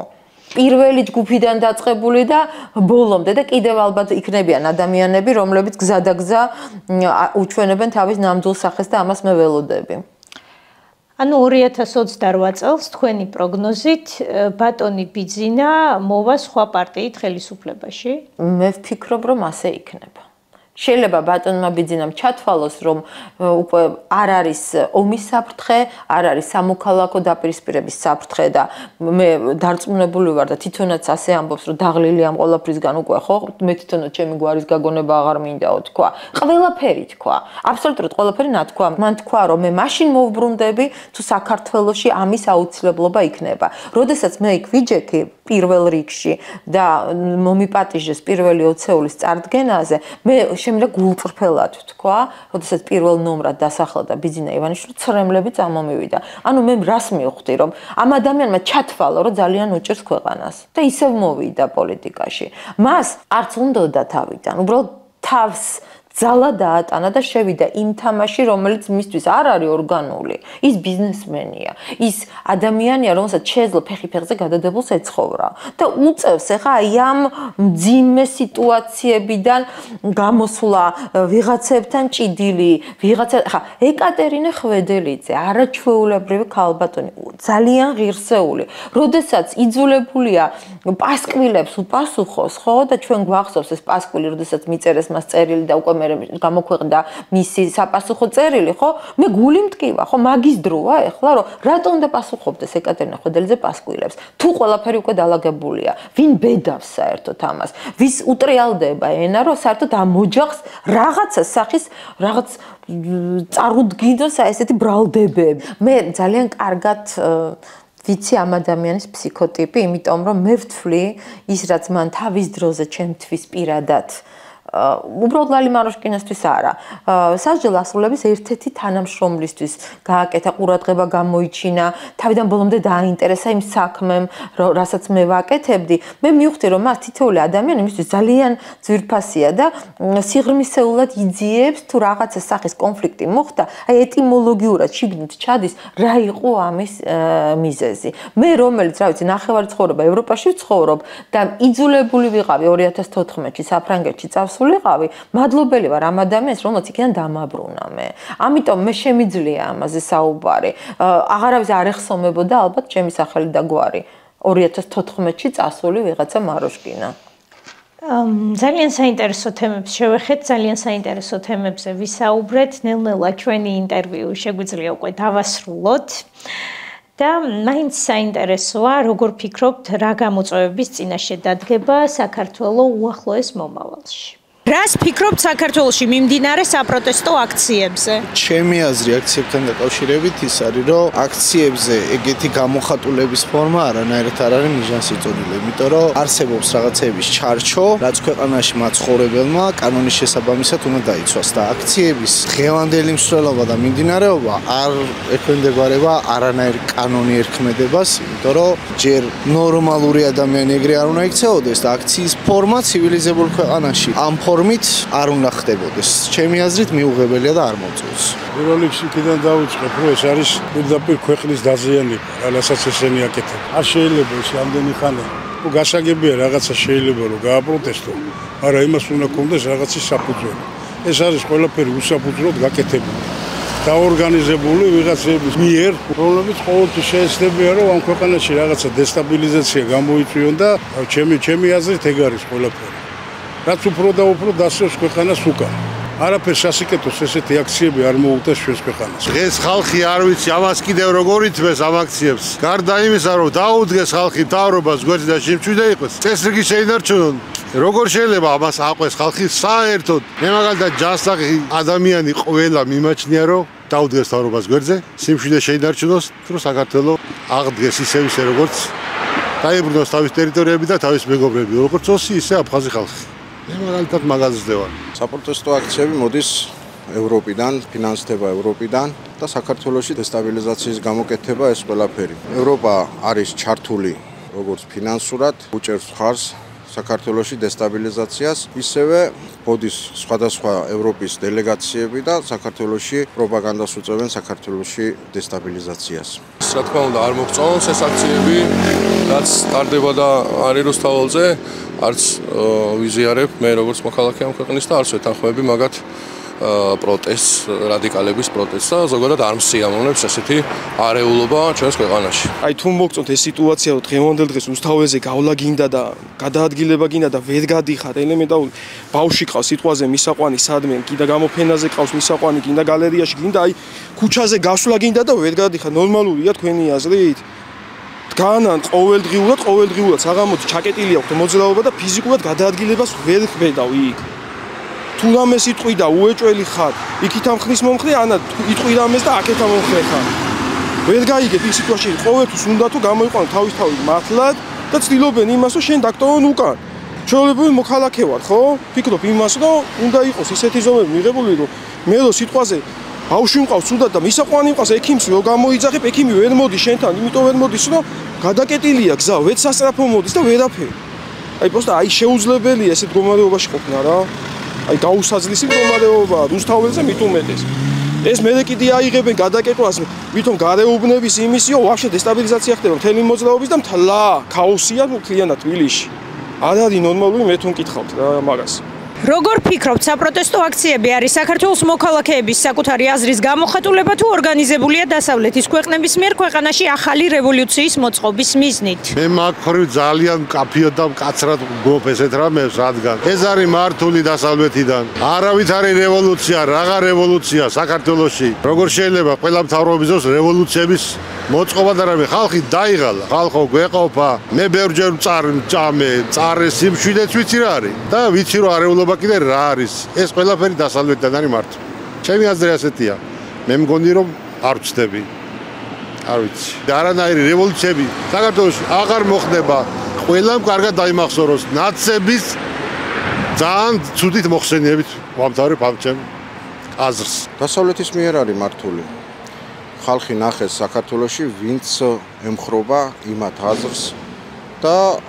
პირველი ჯგუფიდან დაწყებული და ბოლომდე და კიდევ ალბათ იქნებიან ადამიანები, რომლებიც გზადაგზა უჩვენებენ თავის ნამდვილ სახეს და ამას მე ველოდები. ანუ 2028 წელს თქვენი პროგნოზით ბატონი ბიძინა მოვა სხვა პარტიით ხელისუფლებაში? მე ვფიქრობ, რომ ასე იქნება. შეიძლება ბატონმა ბიძინამ ჩათვალოს, რომ უკვე არ არის ომის საფრთხე, არ არის სამოქალაქო დაპირისპირების საფრთხე და მე დარწმუნებული ვარ და თვითონაც ასე ამბობს, რომ დაღლილი ამ ყველაფრისგან უკვე ხო, მე თვითონაც ჩემი გვარის გაგონება აღარ მინდაო თქვა. ყველაფერი თქვა. აბსოლუტურად ყველაფერი ნათქვა. მან თქვა, რომ მე მაშინ მოვბრუნდები, თუ საქართველოში ამის აუცილებლობა იქნება. როდესაც მე იქ ვიჯექი პირველ რიგში და მომიპატიჟეს პირველი ოცეულის წარდგენაზე, მე შემდეგ გულწრფელად თქვა, როდესაც პირველ ნომრად დასახელდა ბიძინა ივანიშვილი, ცრემლები წამომივიდა. ანუ მე რას მივხვდი, რომ ამ ადამიანმა ჩათვალა, რომ ძალიან უჭერს ქვეყანას და ისევ მოვიდა პოლიტიკაში. მას არც უნდოდა თავიდან, უბრალოდ თავს ძალა დაატანა და შევიდა იმ თამაში, რომელიც მისთვის არ არის ორგანული. ის ბიზნესმენია, ის ადამიანია, რომელსაც შეეძლო ფეხი-ფეხზე გადადებულს ეცხოვრა და უწევს ახლა აი ამ მძიმე სიტუაციებიდან გამოსვლა, ვიღაცებთან ჭიდილი, ახლა ეკატერინე ხვედელიძე, არაჩვეულებრივი ქალბატონი, ძალიან ღირსეული, როდესაც იძულებულია პასკვილებს უპასუხოს, ხო, და ჩვენ გვახსოვს ეს პასკვილი, როდესაც მიწერეს მას წერილი და უკვე გამოქვეყნდა მისი საპასუხო წერილი, ხო? მე გული მტკივა, ხო? მაგის დროა ეხლა, რომ რატო უნდა პასუხობდეს ეკატერინე ხვედელიძე პასკვილებს? თუ ყველაფერი უკვე დალაგებულია, ვინ ბედავს საერთოდ ამას? ვის უტრიალდება ენა, რომ საერთოდ ამ ოჯახს რაღაცა სახის რაღაც წარუდგინოს ესეთი ბრალდებები. მე ძალიან კარგად ვიცი ამ ადამიანის ფსიქოტიპი, იმიტომ რომ მე ვთვლი ის რაც მან თავის დროზე ჩემთვის პირადად უბრალოდ ლალი მაროშკინისთვის არა. სასჯელ ასრულების ერთ-ერთი თანამშრომლისთვის გააკეთა ყურადღება გამოიჩინა, თავიდან ბოლომდე დააინტერესა იმ საქმემ, რასაც მე ვაკეთებდი. მე მივხვდი, რომ მას თითოეული ადამიანი მისთვის ძალიან ძვირფასია და სიღრმისეულად იძიებს თუ რაღაცა სახის კონფლიქტი მოხდა, აი ეტიმოლოგიურად შიგნით ჩადის, რა იყო ამის მიზეზი. მე რომელიც, რა ვიცი, ნახევარი ცხოვრება ევროპაში ვცხოვრობ და იძულებული ვიყავი 2014-ში საფრანგეთში ვიყავი, მადლობელი ვარ ამ ადამიანს, რომელიც იქიდან დამაბრუნა მე. ამიტომ მე შემიძლია ამაზე საუბარი. აღარავის არ ეხსომებოდა ალბათ ჩემი სახელი და გვარი 2014-ში წასული ვიღაცა მაროშკინა. ძალიან საინტერესო თემებს შევეხეთ, ძალიან საინტერესო თემებზე ვისაუბრეთ. ნელ-ნელა ჩვენი ინტერვიუ შეგვიძლია უკვე დავასრულოთ. და მაინც საინტერესოა, როგორ ფიქრობთ, რა გამოწვევების წინაშე დადგება საქართველოს უახლოეს მომავალში? რას ფიქრობთ საქართველოში მიმდინარე საპროტესტო აქციებზე? ჩემი აზრი აქციებთან დაკავშირებით ის არის, რომ აქციებზე ეგეთი გამოხატულების ფორმა არანაირად არ არის მიზანსიწონილი, იმიტომ რომ არსებობს რაღაცების ჩარჩო, რაც ქვეყანაში მაცხოვრებელმა კანონის შესაბამისად უნდა დაიცვას და აქციების დღევანდელი მსვლელობა და მიმდინარეობა არ ექვემდებარება არანაირ კანონიერ ქმედებას, იმიტომ რომ ჯერ ნორმალური ადამიანი ეგრე არ უნდა იქცეოდეს და აქციის ფორმა ცივილიზებულ ქვეყანაში ამ ფორმით არ უნდა ხდებოდეს. ჩემი აზრით მიუღებელია და არ მოწევს. პირველ რიგში კიდევ დავიწყებ, რომ ეს არის პირდაპირ ქვეყნის დაზიანება, რასაც ესენი აკეთებენ. არ შეიძლება ეს ამდენი ხანი. გასაგებია რაღაცა შეიძლება რომ გააპროტესტო, მაგრამ იმას უნდა კონდეს რაღაცის საფუძველი. ეს არის ყველაფერი უსაფუძვლოდ გაკეთებული. დაორგანიზებული ვიღაცების მიერ, რომლებიც ყოველთვის შეეცდებიან, რომ ამ ქვეყანაში რაღაცა დესტაბილიზაცია გამოიწვიონ და ჩემი აზრით ეგ არის ყველაფერი. რაც უფრო და უფრო დასწევს ქვეყანას უკან. არაფერს სასიკეთოს ესეთი აქციები არ მოუწევს ჩვენს ქვეყანას. დღეს ხალხი არ ვიცი ამას კიდევ როგორ ითმეს ამ აქციებს. გარდა იმისა, რომ დაუდგეს ხალხი მთავრობას გვერდზე და შემჩვიდე იყოს, წესრიგი შეინარჩუნონ. როგორ შეიძლება ამას აყვეს ხალხი საერთოდ? მე მაგალითად ჯანსაღი ადამიანი ყველა მიმაჩნია, რომ დაუდგეს მთავრობას გვერდზე, სიმშვიდე შეინარჩუნოს, რომ საქართველო აღდგეს ისევ როგორც დაიბრუნოს თავის ტერიტორიები და თავის მეგობრები, როგორც ოსი, ისე აფხაზი ხალხი. მე მაგალითად მაგაზზე ვარ. საპროტესტო აქციები მოდის ევროპიდან, ფინანსდება ევროპიდან და საქართველოში დესტაბილიზაციის გამოკეთება ეს ყველაფერი. ევროპა არის ჩართული როგორც ფინანსურად, უჭერს მხარს საქართველოში დესტაბილიზაციას, ისევე მოდის სხვადასხვა ევროპის დელეგაციები და საქართველოში პროპაგანდას უწევენ საქართველოში დესტაბილიზაციას. რა თქმა უნდა, არ მოგწონს ეს აქციები, რაც ტარდება და არის რუსთაველზე, არც ვიზიარებ მე როგორც მოქალაქე ამ ქვეყნის და არც ვეთანხმები მაგათ პროტესტს, რადიკალების პროტესტს და ზოგადად არ მსიამოვნებს ესეთი არეულობა ჩვენს ქვეყანაში. აი თუ მოგწონთ ეს სიტუაცია, რომ დღევანდელ დღეს რუსთაველზე გავლა გინდა და გადაადგილება გინდა და ვერ გადიხარ ელემენტარული ბავშვი ყავს სიტყვაზე მისაყვანი სადმე, გინდა გამოფენაზე ყავს მისაყვანი, გინდა გალერეაში, გინდა აი ქუჩაზე გასვლა გინდა და ვერ გადიხარ. ნორმალურია თქვენი აზრით? დგანან ყოველდღიურად საღამოთი ჩაკეტილი აქვს მოძრაობა და ფიზიკურად გადაადგილებას ვერ ხვედავ იქ. თუ რამე სიტყვი და უეჭველი ხარ, იქით ამხნის მომხრე, ანა იტყვი რამეს და აქეთ ამომხრე ხარ. ვერ გაიგებ ის სიტუაციაში, ყოველთვის უნდა თუ გამოიყვანო თავის მართლად და ცდილობენ იმას, რომ შენ დაქტოვონ უკან. ჩვეულებრივი მოქალაქე ვარ, ხო? ფიქრობ იმას, რომ უნდა იყოს ისეთი ზომები მიღებული, რომ მე რო სიტყვაზე ბავშვი მყავს ცუდად და მისაყვანი მყავს ექიმს რო გამოიძახებ, ექიმი ვერ მოდის შენთან, იმიტომ ვერ მოდის, რომ გადაკეტილია გზა, ვეთ სასწრაფო მოდის და ვერაფერი. აი პროსტა აი შეუძლებელია ესეთ მდგომარეობაში ყოფნა რა. აი გაუსაძლისი მდგომარეობაა რუსთაველზე მით უმეტეს. ეს მერე კიდე აიღებენ გადაკეტვას, ვითომ გარეუბნების იმისიო, ვაფშე დესტაბილიზაცია ხდება მთელი მოძრაობის და მთლა ქაოსია მთლიანად თბილისში. არ არის ნორმალური, მე თუ მკითხავთ რა მაგას. როგორ ფიქრობთ, საპროტესტო აქციები არის საქართველოს მოქალაქეების საკუთარი აზრის გამოხატულება თუ ორგანიზებულია დასავლეთის ქვეყნების მიერ ქვეყანაში ახალი რევოლუციის მოწყობის მიზნით? მე მაგ მხრივ ძალიან მკაფიოდ და მკაცრად გვგობ ესეთ რამებს, რადგან ეს არის მართული დასავლეთიდან. არავითარი რევოლუცია, რაღა რევოლუცია საქართველოში. როგორ შეიძლება ყველა მთავრობის დროს რევოლუციების მოწყობა და რამე ხალხი დაიღალა, ხალხო გვეყოფა. მე ბევრჯერ წამე, წარეს სიმშვიდეც ვიცი რა არის და ვიცი რომ არეულობა კიდე რა არის. ეს ყველაფერი დასავლეთიდან არის მართული. ჩემი აზრი ასეთია. მე მგონი რომ არ ვწდები. არ ვიცი. და არანაირი რევოლუციები საქართველოში აღარ მოხდება. ყველამ კარგად დაიმახსოვროს ნაცების ძალიან ცუდით მოხსენიებით ვამთავრებ ამ ჩემ აზრს. დასავლეთის მიერ არის მართული. ხალხი ნახეს საქართველოში, ვინც ემხრობა იმათ აზრს და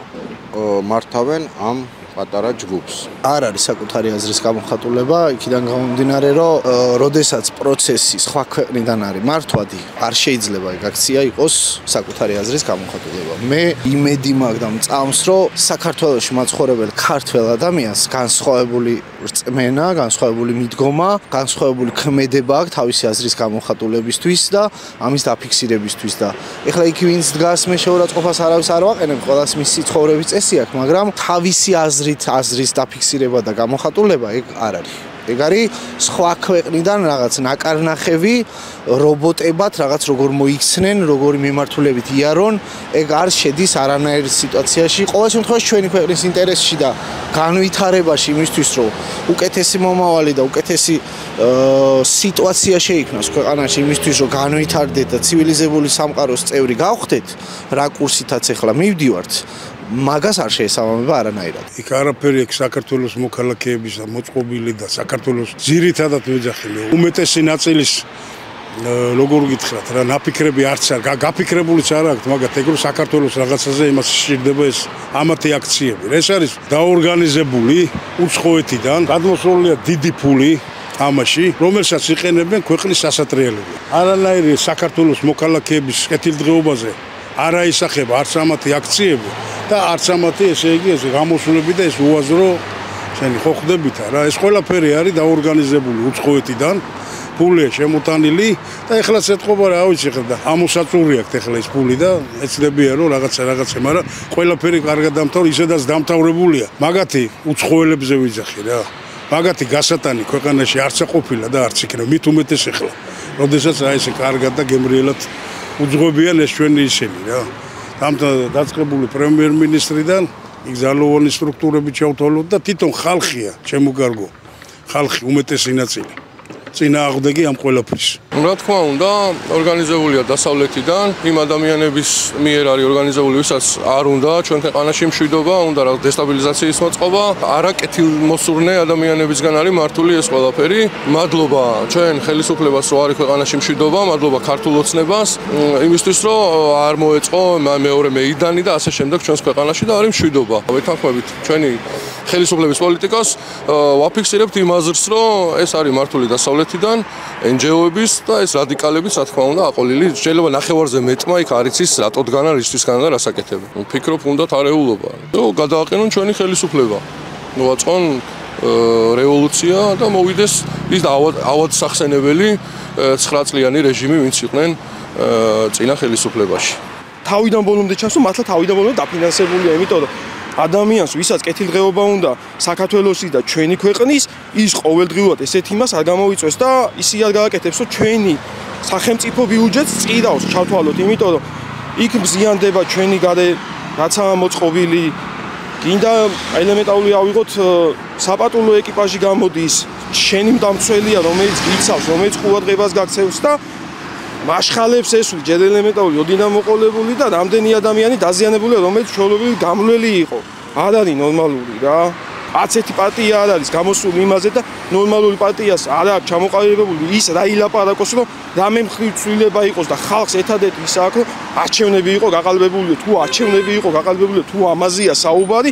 მართავენ ამ პატარა ჯგუფს. არ არის საკუთარი აზრის გამოხატულება, იქიდან გამომდინარე, რომ როდესაც პროცესი სხვა ქვეყნიდან არის მართვადი, არ შეიძლება ეგ აქცია იყოს საკუთარი აზრის გამოხატულება. მე იმედი მაქვს და მწამს, რომ საქართველოში მაცხოვრებელ ქართველ ადამიანს განსხვავებული რწმენა, განსხვავებული მიდგომა, განსხვავებული ქმედება აქვს თავისი აზრის გამოხატულებისთვის და ამის დაფიქსირებისთვის და ეხლა იქ ვინც დგას მე შეურაცხყოფას არავის არ ვაყენებ, ყველას მისი ცხოვრების წესი აქვს, მაგრამ თავისი აზრის დაფიქსირება და გამოხატულება ეგ არ არის. ეგ არის სხვა ქვეყნიდან რაღაც ნაკარნახევი რობოტებად რაღაც როგორ მოიქცნენ, როგორი მიმართულებით იარონ, ეგ არ შედის არანაირ სიტუაციაში. ყოველ შემთხვევაში ჩვენი ქვეყნის ინტერესში და განვითარებაში იმისთვის, რომ უკეთესი მომავალი და უკეთესი სიტუაცია შეიქმნას ქვეყანაში იმისთვის, რომ განვითარდეთ და ცივილიზებული სამყაროს წევრი გავხდეთ, რა კურსითაც ახლა მივდივართ. მაგას არ შეესაბამება არანაირად. იქ არაფერი აქვს საქართველოს მოქალაქეების და მოწყობილი და საქართველოს ძირითადად ვეძახილი. უმეტესი ნაწილის როგორ გითხრათ რა, ნაფიქრები არც არ, გაფიქრებულიც არ აქვს, მაგათ ეგ რომ საქართველოს რაღაცაზე იმას სჭირდება ეს ამათი აქციები. ეს არის დაორგანიზებული უცხოეთიდან, გადმოსულია დიდი ფული ამაში, რომელსაც იყენებენ ქვეყნის სასატრიელებლად. არანაირი საქართველოს მოქალაქეების კეთილდღეობაზე არ აისახება არც ამათი აქციები და არც ამათი ესე იგი ეს გამოსვლები და ეს უაზრო შენი ხო ხვდებით რა, ეს ყველაფერი არის დაორგანიზებული უცხოეთიდან, ფულია შემოტანილი და ეხლაც ეთყობა რა ვიცი ხა ამოსაწური აქვს ეხლა ეს ფული და ეცდებიან რომ რაღაცა, მაგრამ ყველაფერი კარგად დამთავრდა, ისედაც დამთავრებულია. მაგათი უცხოელებზე ვიძახი რა. მაგათი გასატანი ქვეყანაში არც ყოფილა და არც იქნება, მით უმეტეს ახლა. როდესაც აი ესე კარგად და გემრიელად უძღვებიან ეს ჩვენი ისინი რა. ამიტომ დაწყებული პრემიერ-მინისტრიდან იქ ძალოვანი სტრუქტურები ჩავთვალოთ და თვითონ ხალხია, ჩემო კარგო. ხალხი უმეტესი ნაწილი. წინააღმდეგი ამ ყველაფრის. რა თქმა უნდა, ორგანიზებულია დასავლეთიდან, იმ ადამიანების მიერ არის ორგანიზებული, ვისაც არ უნდა ჩვენ ქვეყანაში მშვიდობა, უნდა რა დესტაბილიზაციის მოწყობა, არა კეთილმოსურნე ადამიანებისგან არის მართული ეს ყველაფერი. მადლობა ჩვენ ხელისუფლებას, რომ არის ქვეყანაში მშვიდობა, მადლობა ქართულ ოცნებას, იმისთვის რომ არ მოეწყო მეორე მეიდანი და ასე შემდეგ ჩვენს ქვეყანაში და არის მშვიდობა. ვეთანხმებით ჩვენი ხელისუფლების პოლიტიკას ვაფიქსირებთ იმ აზრს, რომ ეს არის მართული დასავლეთიდან, NGO-ების და ეს რადიკალებიც, რა თქმა უნდა, აყოლილი. შეიძლება ნახევარზე მეტმა იქ არ იცის რატოდგანა, რისთვისგანა და რას აკეთებენ. ვფიქრობ, უნდათ არეულობა. გადააყენონ ჩვენი ხელისუფლება. მოაწყონ რევოლუცია და მოვიდეს ის ავადსახსენებელი 9 წლიანი რეჟიმი, ვინც იყვნენ წინა ხელისუფლებაში. თავიდან ბოლომდე ჩასო, მართლა თავიდან ბოლომდე დაფინანსებულია, იმიტომ რომ ადამიანს, ვისაც კეთილდღეობა უნდა საქართველოსი და ჩვენი ქვეყნის, ის ყოველდღიურად ესეთ იმას არ გამოიწვევს და ისი არ გააკეთებს, რომ ჩვენი სახელმწიფო ბიუჯეტს წირავს, ჩავთვალოთ, იმიტომ რომ იქ მზიანდება ჩვენი გარე რაცაა მოწყობილი, გინდა ელემენტარული ავიღოთ საპატრულო ეკიპაჟი გამოდის, შენი დამცველია, რომელიც გიცავს, რომელიც ყურადღებას გაქცევს და მაშხალებს ესვი ჯერ ელემენტარული ოდინა მოყოლებული და რამდენი ადამიანი დაზიანებულია, რომელიც ჩვეულებრივი გამლველი იყო. არ არის ნორმალური რა. აცეთი პარტია არ არის გამოსული იმაზე და ნორმალური პარტიას არ აქვს ჩამოყალიბებული ის რა ილაპარაკოს, რომ რამე მხრივ ცვლილება იყოს და ხალხს ერთადერთი ის აქვს, რომ არჩევნები იყო გაყალბებული, თუ არჩევნები იყო გაყალბებული, თუ ამაზეა საუბარი,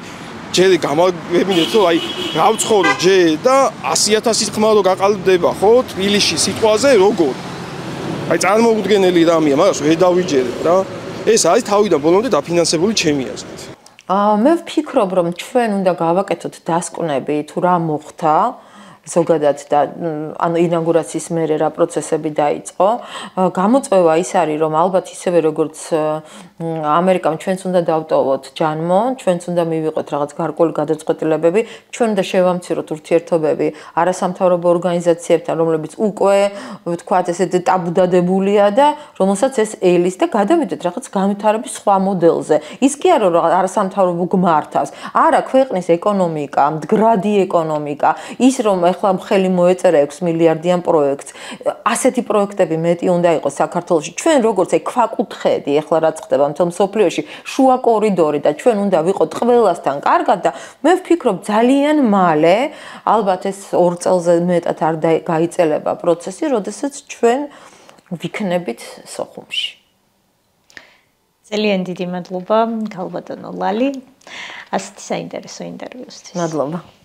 ჯერ გამაგებინეთ, რომ აი გავცხოვრო ჯერ და 100,000-ის ხმა რო გაყალბდება, ხო, თბილისში სიტყვაზე როგორ აი წარმოუდგენელი რამეა, მაგას ვერ დავიჯერებ რა. ეს არის თავიდან ბოლომდე დაფინანსებული ჩემი აზრით. მე ვფიქრობ, რომ ჩვენ უნდა გავაკეთოთ დასკვნები თუ რა მოხდა ზოგადად და ანუ ინაugurაციის მერე რა პროცესები დაიწყო. გამოწვევა ის არის, რომ ალბათ ისევე როგორც ამერიკამ ჩვენც უნდა დავტოვოთ ჯანმო, ჩვენც უნდა მივიღოთ რაღაც გარკვეული გადაწყვეტილებები, ჩვენ უნდა შევამციროთ ურთიერთობები არასამთავრობო ორგანიზაციებთან, რომლებიც უკვე ვთქვათ ესეთ ტაბუდადებულია და რომელსაც ეს ელის და გადავიდეთ რაღაც განვითარების სხვა მოდელზე. ის კი არა რომ არასამთავრობო გმართავს, არა ქვეყნის ეკონომიკა, მდგრადი ეკონომიკა, ის რომ ახლა ხელი მოეწერა 6 მილიარდიან პროექტს. ასეთი პროექტები მეტი უნდა იყოს საქართველოში. ჩვენ როგორც აი ქვაკუთხედი, ახლა რაც ხდება მთელ მსოფლიოში, შუა კორიდორი და ჩვენ უნდა ვიყოთ ყველასთან კარგად და მე ვფიქრობ ძალიან მალე, ალბათ ეს 2 წელზე მეტად არ გაიწელება პროცესი, როდესაც ჩვენ ვიქნებით სოხუმში. ძალიან დიდი მადლობა, ქალბატონო ლალი, ასეთი საინტერესო ინტერვიუსთვის. მადლობა.